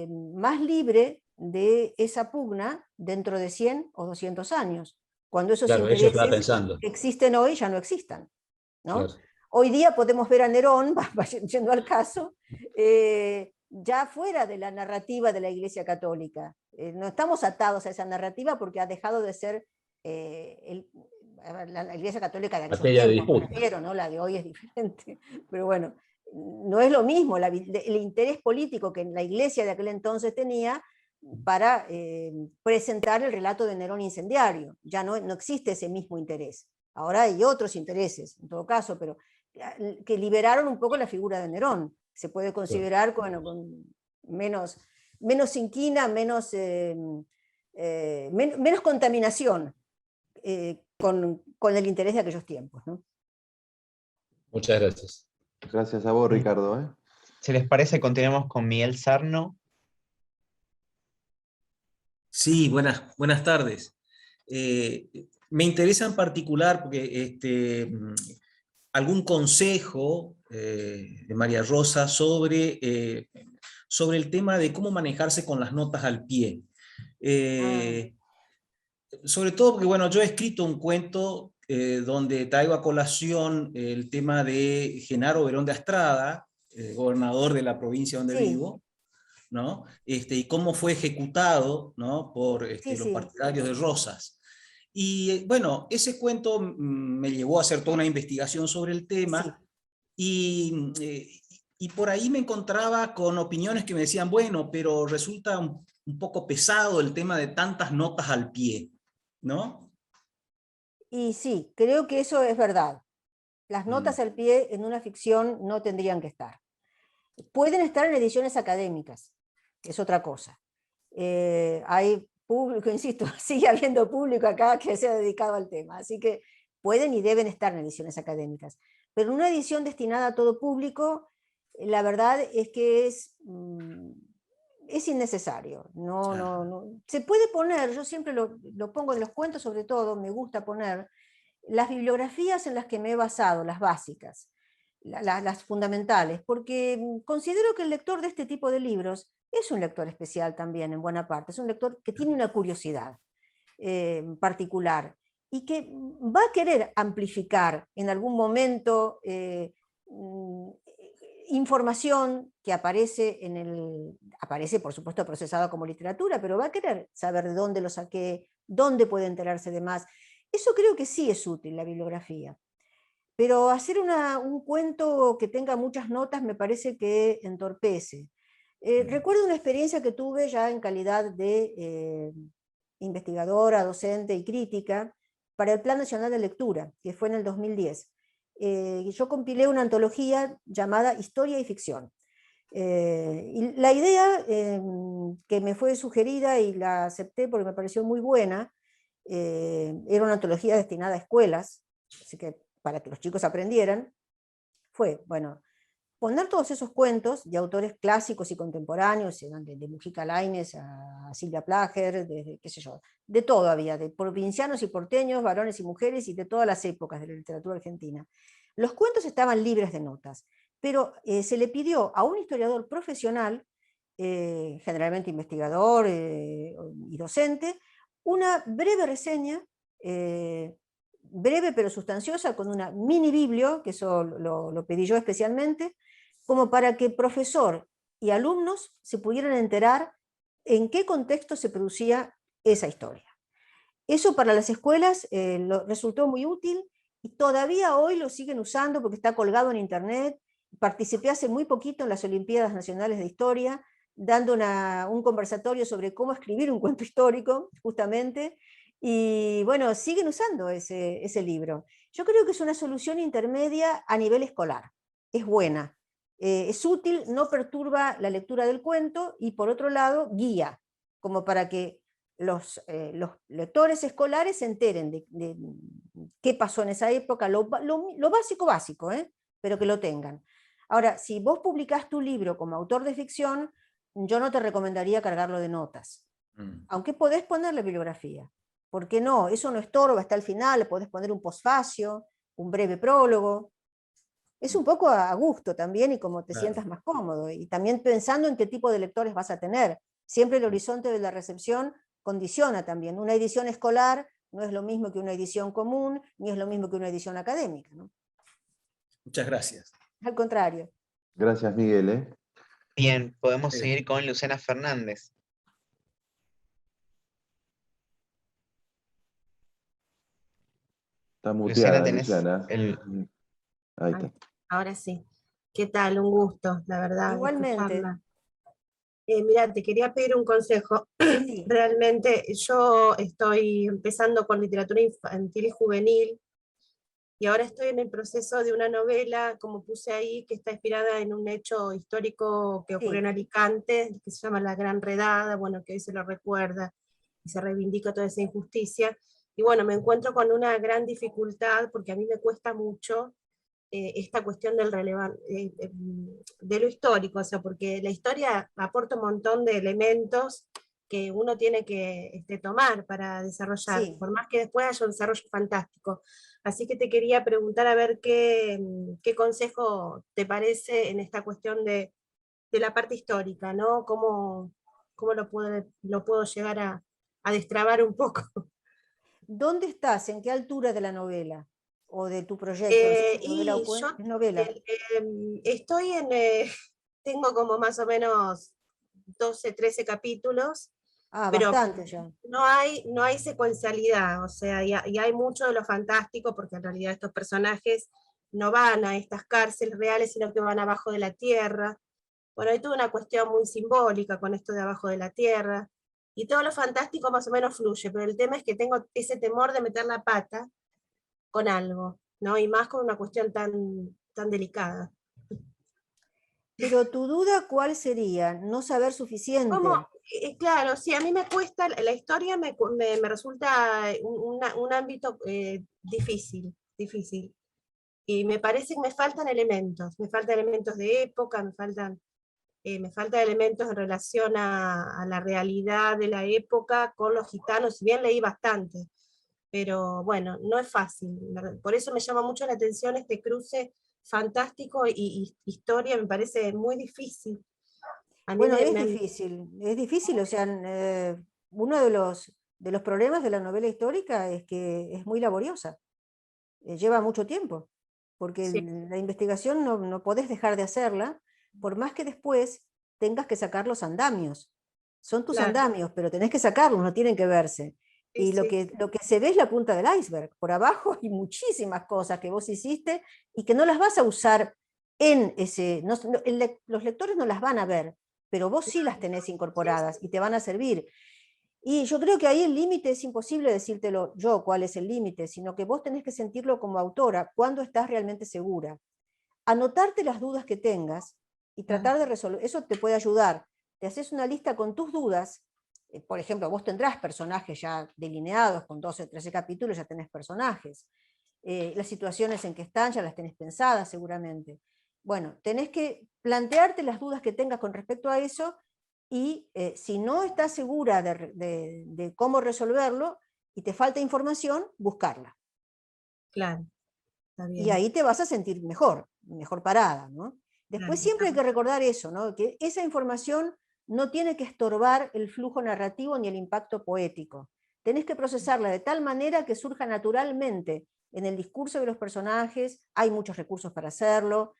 más libre de esa pugna dentro de 100 o 200 años, cuando esos Claro, eso estaba intereses pensando. que existen hoy ya no existan, ¿no? Claro. Hoy día podemos ver a Nerón, yendo al caso, ya fuera de la narrativa de la Iglesia Católica. No estamos atados a esa narrativa porque ha dejado de ser la Iglesia Católica de aquellos Materia de tiempos, me disputa. refiero, ¿no? La de hoy es diferente, pero bueno, no es lo mismo el interés político que la Iglesia de aquel entonces tenía para presentar el relato de Nerón incendiario. Ya no existe ese mismo interés. Ahora hay otros intereses, en todo caso, pero que liberaron un poco la figura de Nerón. Se puede considerar con menos inquina, menos contaminación con el interés de aquellos tiempos, ¿no? Muchas gracias. Gracias a vos, Ricardo. Si les parece, continuamos con Miguel Sarno. Sí, buenas tardes. Me interesa en particular porque algún consejo de María Rosa sobre el tema de cómo manejarse con las notas al pie. Sobre todo porque, bueno, yo he escrito un cuento donde traigo a colación el tema de Genaro Verón de Astrada, gobernador de la provincia donde vivo, ¿no? Y cómo fue ejecutado, ¿no? Por los partidarios de Rosas. Y bueno, ese cuento me llevó a hacer toda una investigación sobre el tema, y por ahí me encontraba con opiniones que me decían, bueno, pero resulta un poco pesado el tema de tantas notas al pie, ¿no? Y sí, creo que eso es verdad. Las notas al pie en una ficción no tendrían que estar. Pueden estar en ediciones académicas, que es otra cosa. Hay público, insisto, sigue habiendo público acá que se ha dedicado al tema, así que pueden y deben estar en ediciones académicas. Pero en una edición destinada a todo público, la verdad es que es innecesario. No. Se puede poner, yo siempre lo pongo en los cuentos, sobre todo, me gusta poner las bibliografías en las que me he basado, las básicas, las fundamentales, porque considero que el lector de este tipo de libros es un lector especial también, en buena parte. Es un lector que tiene una curiosidad particular y que va a querer amplificar en algún momento información que aparece aparece por supuesto procesada como literatura, pero va a querer saber de dónde lo saqué, dónde puede enterarse de más. Eso creo que sí es útil, la bibliografía. Pero hacer un cuento que tenga muchas notas me parece que entorpece. Recuerdo una experiencia que tuve ya en calidad de investigadora, docente y crítica para el Plan Nacional de Lectura, que fue en el 2010. Yo compilé una antología llamada Historia y Ficción. Y la idea que me fue sugerida y la acepté porque me pareció muy buena, era una antología destinada a escuelas, así que para que los chicos aprendieran, fue, bueno, poner todos esos cuentos de autores clásicos y contemporáneos, de Mujica Lainez a Silvia Plager, qué sé yo, de todo había, de provincianos y porteños, varones y mujeres, y de todas las épocas de la literatura argentina. Los cuentos estaban libres de notas, pero se le pidió a un historiador profesional, generalmente investigador y docente, una breve reseña, breve pero sustanciosa, con una mini biblio, que eso lo pedí yo especialmente, como para que profesor y alumnos se pudieran enterar en qué contexto se producía esa historia. Eso para las escuelas resultó muy útil y todavía hoy lo siguen usando porque está colgado en internet. Participé hace muy poquito en las Olimpiadas Nacionales de Historia, dando un conversatorio sobre cómo escribir un cuento histórico, justamente, y bueno, siguen usando ese libro. Yo creo que es una solución intermedia a nivel escolar, es buena, es útil, no perturba la lectura del cuento y por otro lado guía, como para que los lectores escolares se enteren de qué pasó en esa época, lo básico, pero que lo tengan. Ahora, si vos publicás tu libro como autor de ficción, yo no te recomendaría cargarlo de notas, aunque podés ponerle bibliografía. ¿Por qué no? Eso no estorba, está al final, podés poner un posfacio, un breve prólogo. Es un poco a gusto también y como te sientas más cómodo. Y también pensando en qué tipo de lectores vas a tener. Siempre el horizonte de la recepción condiciona también. Una edición escolar No es lo mismo que una edición común, ni es lo mismo que una edición académica, ¿no? Muchas gracias. Al contrario. Gracias, Miguel, ¿eh? Bien, podemos seguir con Luciana Fernández. Está Luciana, muteada, tenés Luciana. el... Ahí está. Ahora sí. ¿Qué tal? Un gusto, la verdad, Igualmente. escucharla. Mira, te quería pedir un consejo. Sí. Realmente yo estoy empezando con literatura infantil y juvenil, y ahora estoy en el proceso de una novela, como puse ahí, que está inspirada en un hecho histórico que ocurrió en Alicante, que se llama La Gran Redada, bueno, que hoy se lo recuerda, y se reivindica toda esa injusticia. Y bueno, me encuentro con una gran dificultad, porque a mí me cuesta mucho esta cuestión del de lo histórico, o sea, porque la historia aporta un montón de elementos que uno tiene que tomar para desarrollar, Sí. por más que después haya un desarrollo fantástico. Así que te quería preguntar a ver qué consejo te parece en esta cuestión de la parte histórica, ¿no? ¿Cómo lo puedo llegar a destrabar un poco? ¿Dónde estás? ¿En qué altura de la novela? ¿O de tu proyecto? No sé si es novela o Y yo es novela. estoy tengo como más o menos 12, 13 capítulos, Ah, pero bastante ya. no hay secuencialidad, o sea, y hay mucho de lo fantástico, porque en realidad estos personajes no van a estas cárceles reales, sino que van abajo de la tierra. Bueno, hay toda una cuestión muy simbólica con esto de abajo de la tierra, y todo lo fantástico más o menos fluye, pero el tema es que tengo ese temor de meter la pata con algo, ¿no? Y más con una cuestión tan delicada. Pero tu duda, ¿cuál sería? No saber suficiente. ¿Cómo? Claro, sí, a mí me cuesta, la historia me resulta un ámbito difícil. Y me parece que me faltan elementos de época, me faltan elementos en relación a la realidad de la época con los gitanos, si bien leí bastante, pero bueno, no es fácil. Por eso me llama mucho la atención este cruce fantástico y historia, me parece muy difícil. A mí Bueno, es difícil, o sea, uno de los problemas de la novela histórica es que es muy laboriosa, lleva mucho tiempo, porque Sí. la investigación no podés dejar de hacerla, por más que después tengas que sacar los andamios. Son tus Claro. andamios, pero tenés que sacarlos, no tienen que verse. Sí, Y lo sí. que se ve es la punta del iceberg. Por abajo hay muchísimas cosas que vos hiciste y que no las vas a usar en ese... los lectores no las van a ver, pero vos sí las tenés incorporadas y te van a servir. Y yo creo que ahí el límite es imposible decírtelo yo cuál es el límite, sino que vos tenés que sentirlo como autora, cuando estás realmente segura. Anotarte las dudas que tengas y tratar de resolver, eso te puede ayudar. Te haces una lista con tus dudas, por ejemplo, vos tendrás personajes ya delineados, con 12 o 13 capítulos ya tenés personajes. Las situaciones en que están ya las tenés pensadas seguramente. Bueno, tenés que plantearte las dudas que tengas con respecto a eso y si no estás segura de cómo resolverlo y te falta información, buscarla. Claro, está bien. Y ahí te vas a sentir mejor parada, ¿no? Después Claro, siempre hay que recordar eso, ¿no? Que esa información no tiene que estorbar el flujo narrativo ni el impacto poético. Tenés que procesarla de tal manera que surja naturalmente en el discurso de los personajes. Hay muchos recursos para hacerlo.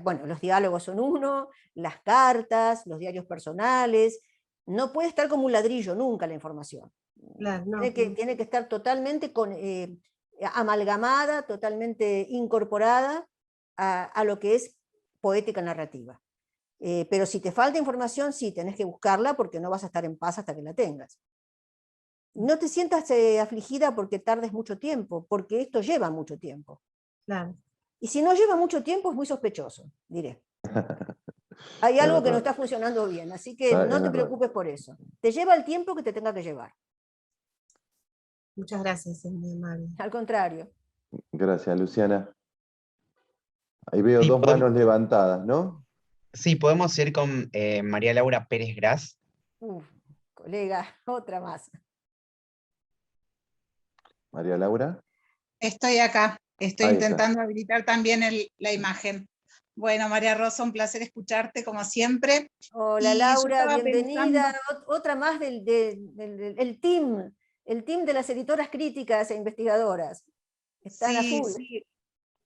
Bueno, los diálogos son uno, las cartas, los diarios personales. No puede estar como un ladrillo nunca la información. Claro, no, Tiene que estar totalmente amalgamada, totalmente incorporada a lo que es poética narrativa. Pero si te falta información, sí, tenés que buscarla porque no vas a estar en paz hasta que la tengas. No te sientas afligida porque tardes mucho tiempo, porque esto lleva mucho tiempo. Claro. Y si no lleva mucho tiempo, es muy sospechoso, diré. Hay algo que no está funcionando bien, así que no te preocupes por eso. Te lleva el tiempo que te tenga que llevar. Muchas gracias, es muy amable. Al contrario. Gracias, Luciana. Ahí veo Sí, dos manos levantadas, ¿no? Sí, podemos ir con María Laura Pérez Gras. Colega, otra más. María Laura. Estoy acá, estoy Ahí intentando habilitar también la imagen. Bueno, María Rosa, un placer escucharte como siempre. Hola Y Laura, yo estaba bienvenida. pensando... Otra más del team el team de las editoras críticas e investigadoras. Están a Sí, full. sí.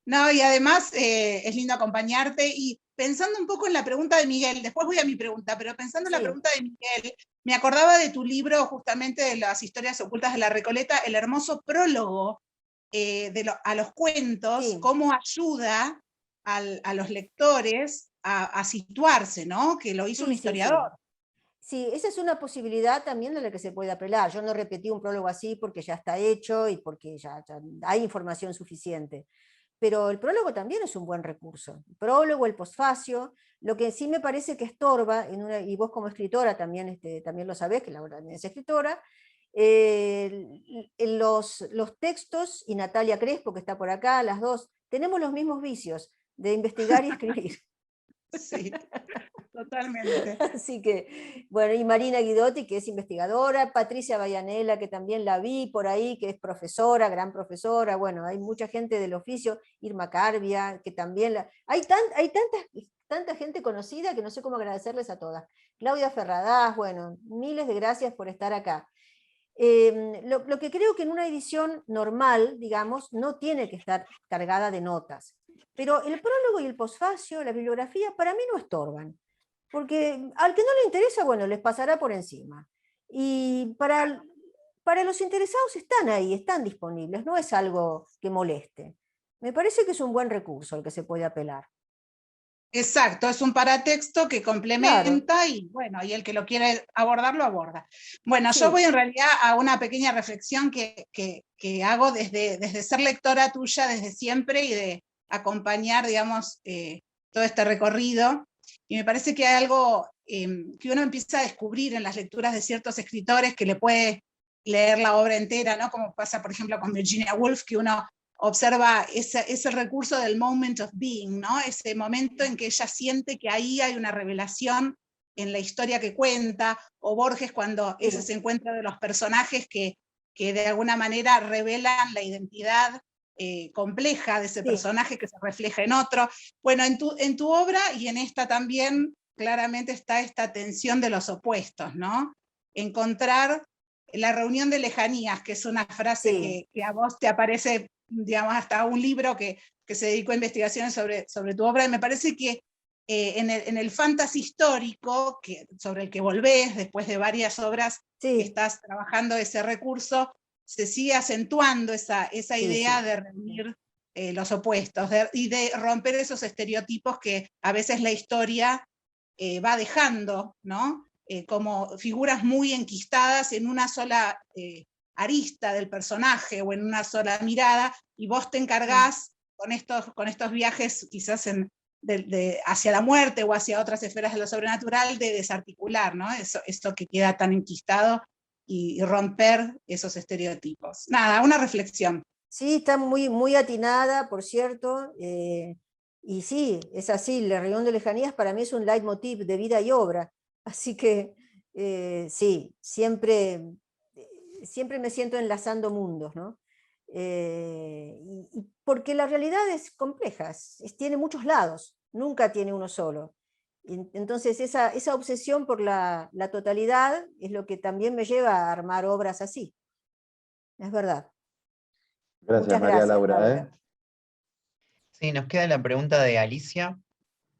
No, y además es lindo acompañarte, y pensando un poco en la pregunta de Miguel, después voy a mi pregunta, pero pensando en la pregunta de Miguel, me acordaba de tu libro justamente de las historias ocultas de la Recoleta, el hermoso prólogo a los cuentos, cómo ayuda a los lectores a situarse, ¿no? Que lo hizo un historiador. Sí, esa es una posibilidad también a la que se puede apelar. Yo no repetí un prólogo así porque ya está hecho y porque ya hay información suficiente. Pero el prólogo también es un buen recurso. El prólogo, el posfacio, lo que sí me parece que estorba, y vos como escritora también, también lo sabés, que Laura también es escritora, los textos, y Natalia Crespo, que está por acá, las dos, tenemos los mismos vicios de investigar y escribir. Sí, totalmente. Así que, bueno, y Marina Guidotti, que es investigadora, Patricia Bayanela, que también la vi por ahí, que es profesora, gran profesora, bueno, hay mucha gente del oficio, Irma Carbia, que también hay tanta gente conocida que no sé cómo agradecerles a todas. Claudia Ferradas, bueno, miles de gracias por estar acá. Lo que creo que en una edición normal, digamos, no tiene que estar cargada de notas, pero el prólogo y el posfacio, la bibliografía, para mí no estorban, porque al que no le interesa, bueno, les pasará por encima. Y para los interesados están ahí, están disponibles, no es algo que moleste. Me parece que es un buen recurso al que se puede apelar. Exacto, es un paratexto que complementa, y bueno, y el que lo quiere abordar, lo aborda. Bueno, yo voy en realidad a una pequeña reflexión que hago desde ser lectora tuya desde siempre, y de acompañar, digamos, todo este recorrido. Y me parece que hay algo que uno empieza a descubrir en las lecturas de ciertos escritores, que le puede leer la obra entera, ¿no? Como pasa, por ejemplo, con Virginia Woolf, que uno observa ese recurso del moment of being, ¿no? Ese momento en que ella siente que ahí hay una revelación en la historia que cuenta, o Borges cuando ese encuentro de los personajes que de alguna manera revelan la identidad compleja de ese personaje que se refleja en otro. Bueno, en tu obra y en esta también claramente está esta tensión de los opuestos, ¿no? Encontrar la reunión de lejanías, que es una frase que a vos te aparece, digamos, hasta un libro que se dedicó a investigaciones sobre tu obra, y me parece que en el fantasy histórico, sobre el que volvés después de varias obras que estás trabajando ese recurso, se sigue acentuando esa idea de reunir los opuestos, y de romper esos estereotipos que a veces la historia va dejando, ¿no? Como figuras muy enquistadas en una sola arista del personaje o en una sola mirada, y vos te encargás con estos viajes quizás hacia la muerte o hacia otras esferas de lo sobrenatural, de desarticular, ¿no? Eso que queda tan enquistado, y romper esos estereotipos. Nada, una reflexión. Sí, está muy, muy atinada, por cierto, y sí, es así, la reunión de lejanías para mí es un leitmotiv de vida y obra, así que sí, siempre me siento enlazando mundos, ¿no? Y porque la realidad es compleja, tiene muchos lados, nunca tiene uno solo. Entonces esa obsesión por la totalidad es lo que también me lleva a armar obras así. Es verdad. Gracias, Muchas María gracias, Laura. Sí, nos queda la pregunta de Alicia.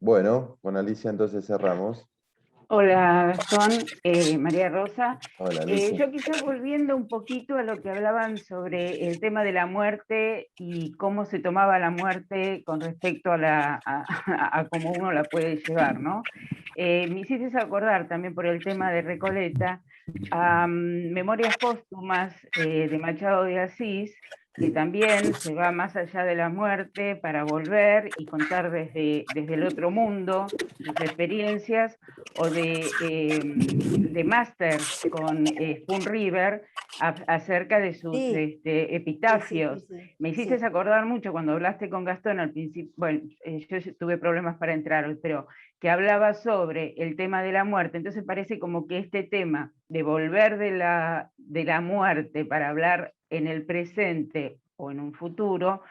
Bueno, con Alicia entonces cerramos. Hola, Gastón, María Rosa. Hola, Alicia. Yo quizás volviendo un poquito a lo que hablaban sobre el tema de la muerte y cómo se tomaba la muerte con respecto a cómo uno la puede llevar, ¿no? Me hiciste acordar también por el tema de Recoleta a Memorias Póstumas de Machado de Asís, que también se va más allá de la muerte para volver y contar desde el otro mundo sus experiencias, o de Master con Spoon River acerca de sus epitafios. Me hiciste acordar mucho cuando hablaste con Gastón al principio, bueno, yo tuve problemas para entrar hoy, pero que hablaba sobre el tema de la muerte, entonces parece como que este tema de volver de la muerte para hablar en el presente o en un futuro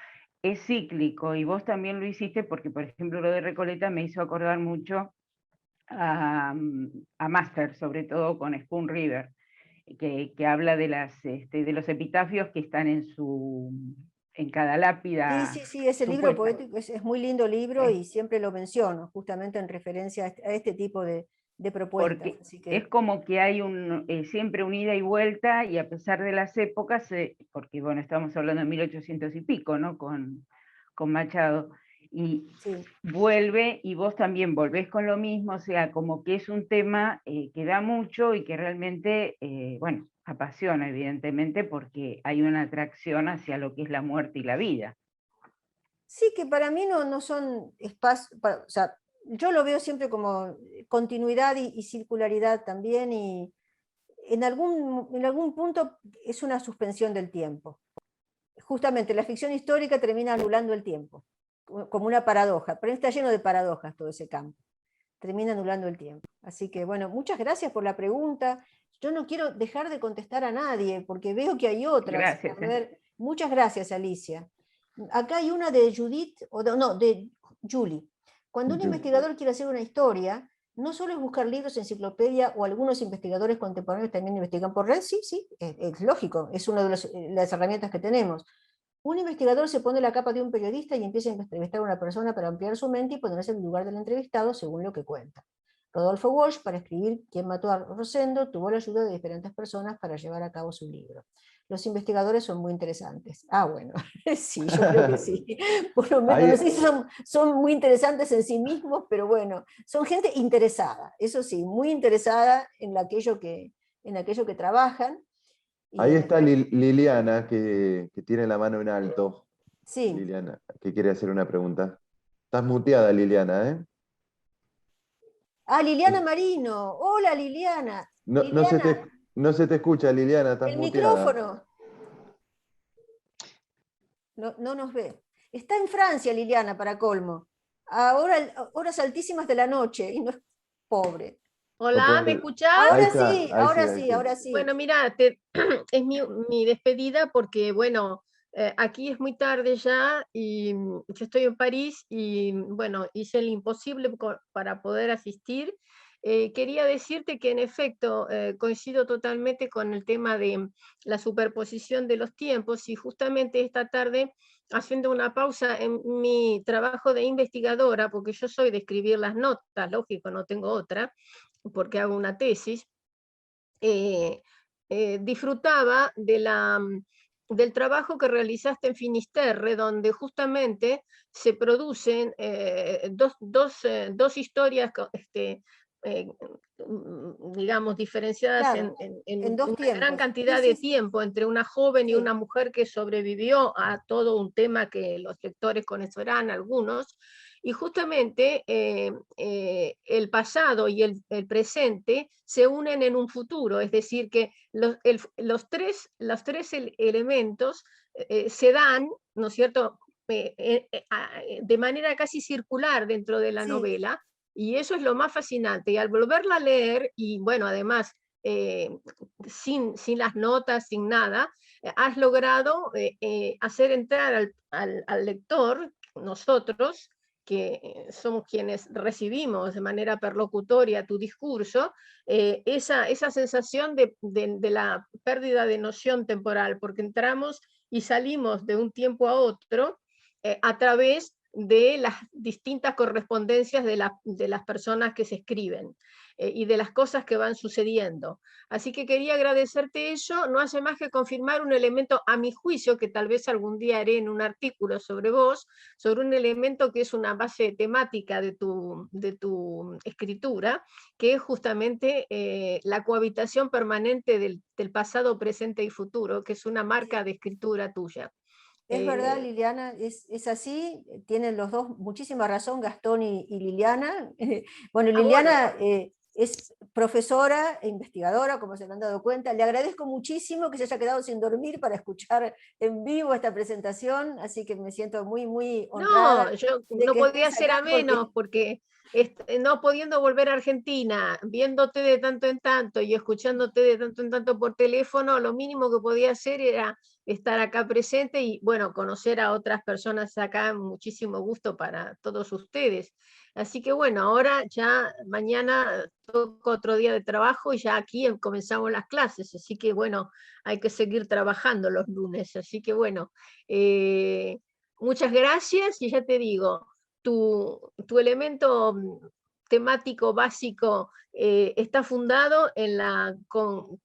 es cíclico, y vos también lo hiciste porque, por ejemplo, lo de Recoleta me hizo acordar mucho a Master, sobre todo con Spoon River. que habla de los epitafios que están en cada lápida. Sí, ese libro poético es muy lindo libro y siempre lo menciono, justamente en referencia a este tipo de propuestas. Porque así que... es como que hay siempre un ida y vuelta, y a pesar de las épocas, porque bueno, estamos hablando de 1800 y pico, ¿no? Con Machado, y vuelve, y vos también volvés con lo mismo, o sea, como que es un tema que da mucho y que realmente, bueno, apasiona, evidentemente, porque hay una atracción hacia lo que es la muerte y la vida. Sí, que para mí no son espacios, o sea, yo lo veo siempre como continuidad y circularidad también, y en algún punto es una suspensión del tiempo. Justamente la ficción histórica termina anulando el tiempo, como una paradoja, pero está lleno de paradojas todo ese campo. Termina anulando el tiempo. Así que bueno, muchas gracias por la pregunta. Yo no quiero dejar de contestar a nadie, porque veo que hay otras. Gracias. A ver, muchas gracias, Alicia. Acá hay una de Judith, de Julie. Cuando un investigador quiere hacer una historia, no solo es buscar libros, enciclopedia, o algunos investigadores contemporáneos también investigan por red, sí, es lógico, es una de las herramientas que tenemos. Un investigador se pone la capa de un periodista y empieza a entrevistar a una persona para ampliar su mente y ponerse en el lugar del entrevistado según lo que cuenta. Rodolfo Walsh, para escribir Quién mató a Rosendo, tuvo la ayuda de diferentes personas para llevar a cabo su libro. Los investigadores son muy interesantes. Ah, bueno, sí, yo creo que sí. Por lo menos, no sé si son muy interesantes en sí mismos, pero bueno, son gente interesada, eso sí, muy interesada en aquello que trabajan. Ahí está Liliana, que tiene la mano en alto. Sí. Liliana, que quiere hacer una pregunta. Estás muteada, Liliana, ¿eh? Ah, Liliana Marino. Hola, Liliana. No se te escucha, Liliana, estás el muteada. Micrófono. No nos ve. Está en Francia, Liliana, para colmo. Ahora, horas altísimas de la noche, y no es pobre. Hola, ¿me escuchás? Ahora sí. Bueno, mira, es mi despedida porque, bueno, aquí es muy tarde ya y yo estoy en París y, bueno, hice el imposible para poder asistir. Quería decirte que, en efecto, coincido totalmente con el tema de la superposición de los tiempos, y justamente esta tarde, haciendo una pausa en mi trabajo de investigadora, porque yo soy de escribir las notas, lógico, no tengo otra, porque hago una tesis, disfrutaba del trabajo que realizaste en Finisterre, donde justamente se producen dos historias, digamos, diferenciadas en dos una tiempos. gran cantidad de tiempo, entre una joven y una mujer que sobrevivió a todo un tema que los lectores conocerán algunos. Y justamente el pasado y el presente se unen en un futuro, es decir, que los tres elementos se dan, ¿no es cierto?, de manera casi circular dentro de la novela, y eso es lo más fascinante. Y al volverla a leer, y bueno, además, sin las notas, sin nada, has logrado hacer entrar al lector, nosotros, que somos quienes recibimos de manera perlocutoria tu discurso, esa sensación de la pérdida de noción temporal, porque entramos y salimos de un tiempo a otro a través de las distintas correspondencias de las personas que se escriben y de las cosas que van sucediendo. Así que quería agradecerte eso. No hace más que confirmar un elemento, a mi juicio, que tal vez algún día haré en un artículo sobre vos, sobre un elemento que es una base temática de tu escritura, que es justamente la cohabitación permanente del pasado, presente y futuro, que es una marca de escritura tuya. Es verdad, Liliana, es así, tienen los dos muchísima razón, Gastón y Liliana. Bueno, Liliana es profesora e investigadora, como se me han dado cuenta. Le agradezco muchísimo que se haya quedado sin dormir para escuchar en vivo esta presentación, así que me siento muy, muy honrada. No, yo no podía ser a menos, porque no pudiendo volver a Argentina, viéndote de tanto en tanto y escuchándote de tanto en tanto por teléfono, lo mínimo que podía hacer era estar acá presente y, bueno, conocer a otras personas acá, muchísimo gusto para todos ustedes. Así que, bueno, ahora ya mañana toca otro día de trabajo y ya aquí comenzamos las clases, así que, bueno, hay que seguir trabajando los lunes. Así que, bueno, muchas gracias y ya te digo, tu elemento temático básico está fundado en la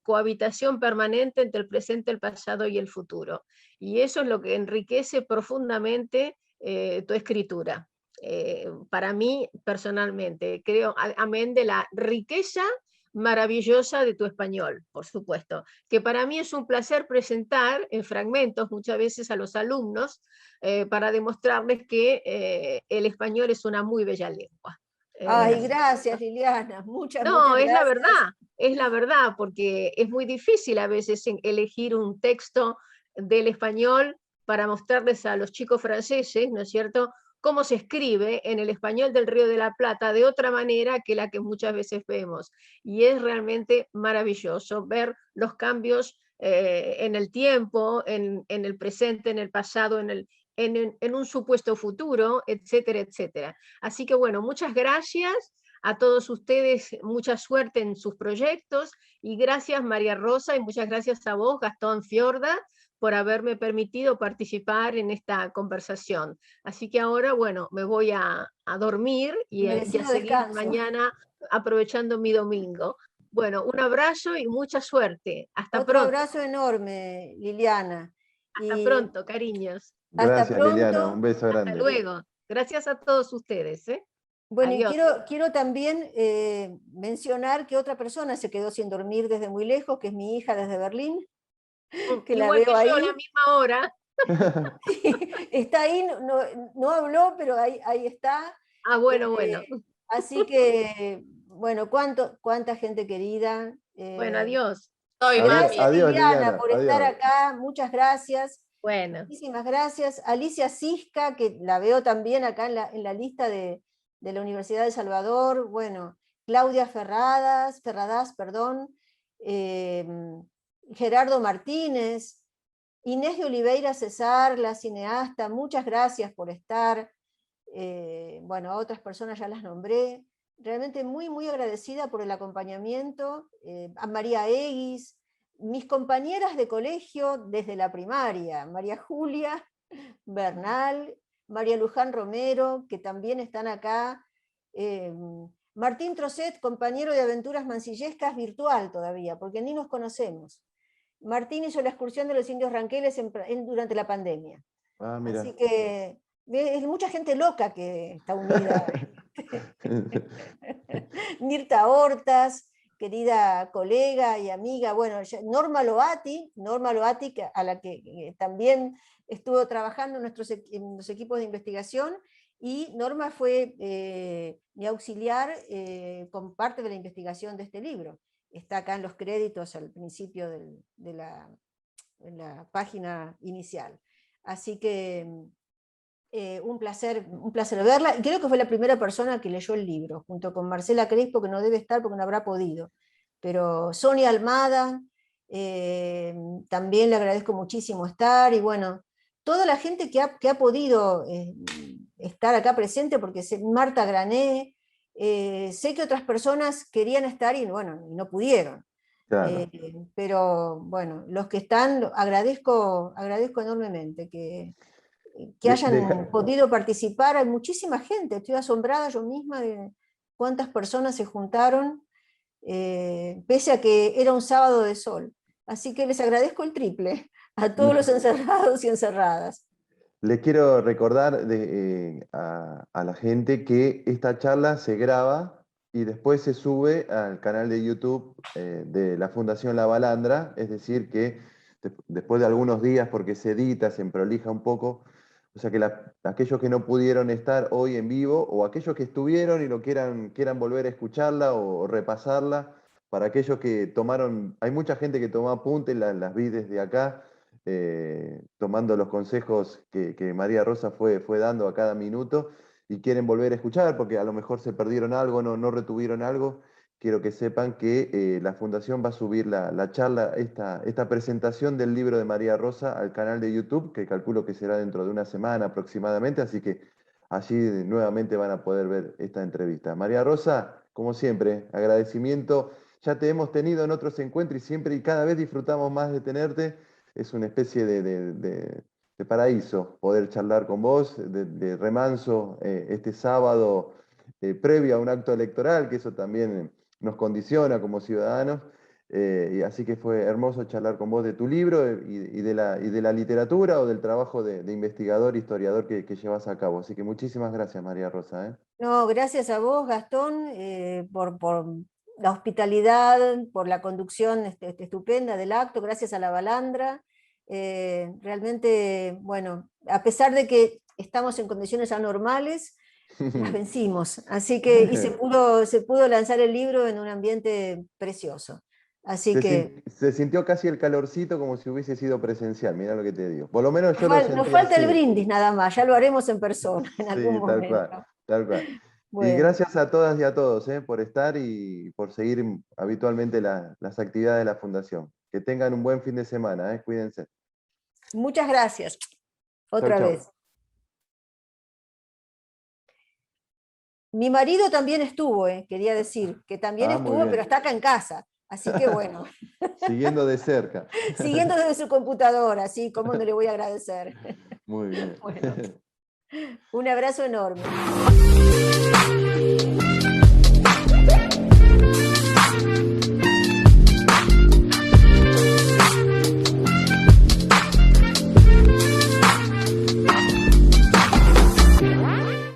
cohabitación permanente entre el presente, el pasado y el futuro. Y eso es lo que enriquece profundamente tu escritura. Para mí, personalmente, creo, amén de la riqueza maravillosa de tu español, por supuesto, que para mí es un placer presentar en fragmentos muchas veces a los alumnos para demostrarles que el español es una muy bella lengua. Ay, gracias Liliana, muchas No, es gracias. la verdad, porque es muy difícil a veces elegir un texto del español para mostrarles a los chicos franceses, ¿no es cierto?, cómo se escribe en el español del Río de la Plata de otra manera que la que muchas veces vemos. Y es realmente maravilloso ver los cambios en el tiempo, en el presente, en el pasado, en un supuesto futuro, etcétera, etcétera. Así que bueno, muchas gracias a todos ustedes, mucha suerte en sus proyectos y gracias María Rosa y muchas gracias a vos, Gastón Fiorda, por haberme permitido participar en esta conversación. Así que ahora, bueno, me voy a dormir y a seguir descanso. mañana aprovechando mi domingo. Bueno, un abrazo y mucha suerte. Hasta Otro pronto. abrazo enorme, Liliana. Hasta pronto, cariños. Gracias, Liliana. Un beso grande. Hasta luego. Gracias a todos ustedes. Bueno, adiós. y quiero también mencionar que otra persona se quedó sin dormir desde muy lejos, que es mi hija desde Berlín, que la Igual veo que ahí. yo a la misma hora. Está ahí, no habló, pero ahí está. Bueno. Así que, bueno, cuánta gente querida. Bueno, adiós. Gracias, adiós, Liliana, por estar acá. Muchas gracias. Bueno. Muchísimas gracias. Alicia Cisca, que la veo también acá en la lista de la Universidad de Salvador. Bueno, Claudia Ferradas, perdón. Gerardo Martínez. Inés de Oliveira Cesar, la cineasta, muchas gracias por estar. Bueno, a otras personas ya las nombré. Realmente muy, muy agradecida por el acompañamiento. A María Eguis, mis compañeras de colegio desde la primaria, María Julia Bernal, María Luján Romero, que también están acá. Martín Trocet, compañero de aventuras mancillescas virtual todavía, porque ni nos conocemos. Martín hizo la excursión de los indios ranqueles durante la pandemia. Mira. Así que es mucha gente loca que está unida. Mirta Hortas, querida colega y amiga, bueno, Norma Loati, a la que también estuvo trabajando en los equipos de investigación, y Norma fue mi auxiliar con parte de la investigación de este libro. Está acá en los créditos al principio de la página inicial. Así que un placer verla. Y creo que fue la primera persona que leyó el libro, junto con Marcela Crespo, que no debe estar porque no habrá podido. Pero Sonia Almada, también le agradezco muchísimo estar. Y bueno, toda la gente que ha podido estar acá presente, porque Marta Grané, sé que otras personas querían estar y bueno, no pudieron. Claro. Pero bueno, los que están, agradezco enormemente que hayan podido participar. Hay muchísima gente, estoy asombrada yo misma de cuántas personas se juntaron, pese a que era un sábado de sol. Así que les agradezco el triple a todos los encerrados y encerradas. Le quiero recordar a la gente que esta charla se graba y después se sube al canal de YouTube de la Fundación La Balandra, es decir que después de algunos días, porque se edita, se prolija un poco, o sea que aquellos que no pudieron estar hoy en vivo, o aquellos que estuvieron y lo quieran volver a escucharla o repasarla, para aquellos que tomaron, hay mucha gente que tomó apuntes, las vi desde acá, tomando los consejos que María Rosa fue dando a cada minuto, y quieren volver a escuchar, porque a lo mejor se perdieron algo, no retuvieron algo, quiero que sepan que la Fundación va a subir la charla, esta presentación del libro de María Rosa al canal de YouTube, que calculo que será dentro de una semana aproximadamente, así que allí nuevamente van a poder ver esta entrevista. María Rosa, como siempre, agradecimiento. Ya te hemos tenido en otros encuentros y siempre y cada vez disfrutamos más de tenerte. Es una especie de paraíso poder charlar con vos, de remanso este sábado previo a un acto electoral, que eso también nos condiciona como ciudadanos. Y así que fue hermoso charlar con vos de tu libro y de la literatura o del trabajo de investigador, historiador que llevas a cabo. Así que muchísimas gracias, María Rosa. No, gracias a vos, Gastón, por la hospitalidad, por la conducción estupenda del acto, gracias a la Balandra. Realmente, bueno, a pesar de que estamos en condiciones anormales, las vencimos. Así que, y se pudo lanzar el libro en un ambiente precioso. Así que... Se sintió casi el calorcito como si hubiese sido presencial, mirá lo que te digo. Por lo menos yo lo sentí Nos falta así. el brindis nada más, ya lo haremos en persona en algún momento. Tal cual. Bueno. Y gracias a todas y a todos por estar y por seguir habitualmente las actividades de la Fundación. Que tengan un buen fin de semana, cuídense. Muchas gracias. Otra vez. Mi marido también estuvo, quería decir, que también estuvo, pero está acá en casa. Así que bueno. Siguiendo de cerca. Siguiendo desde su computadora, sí, cómo no le voy a agradecer. Muy bien. Bueno, un abrazo enorme.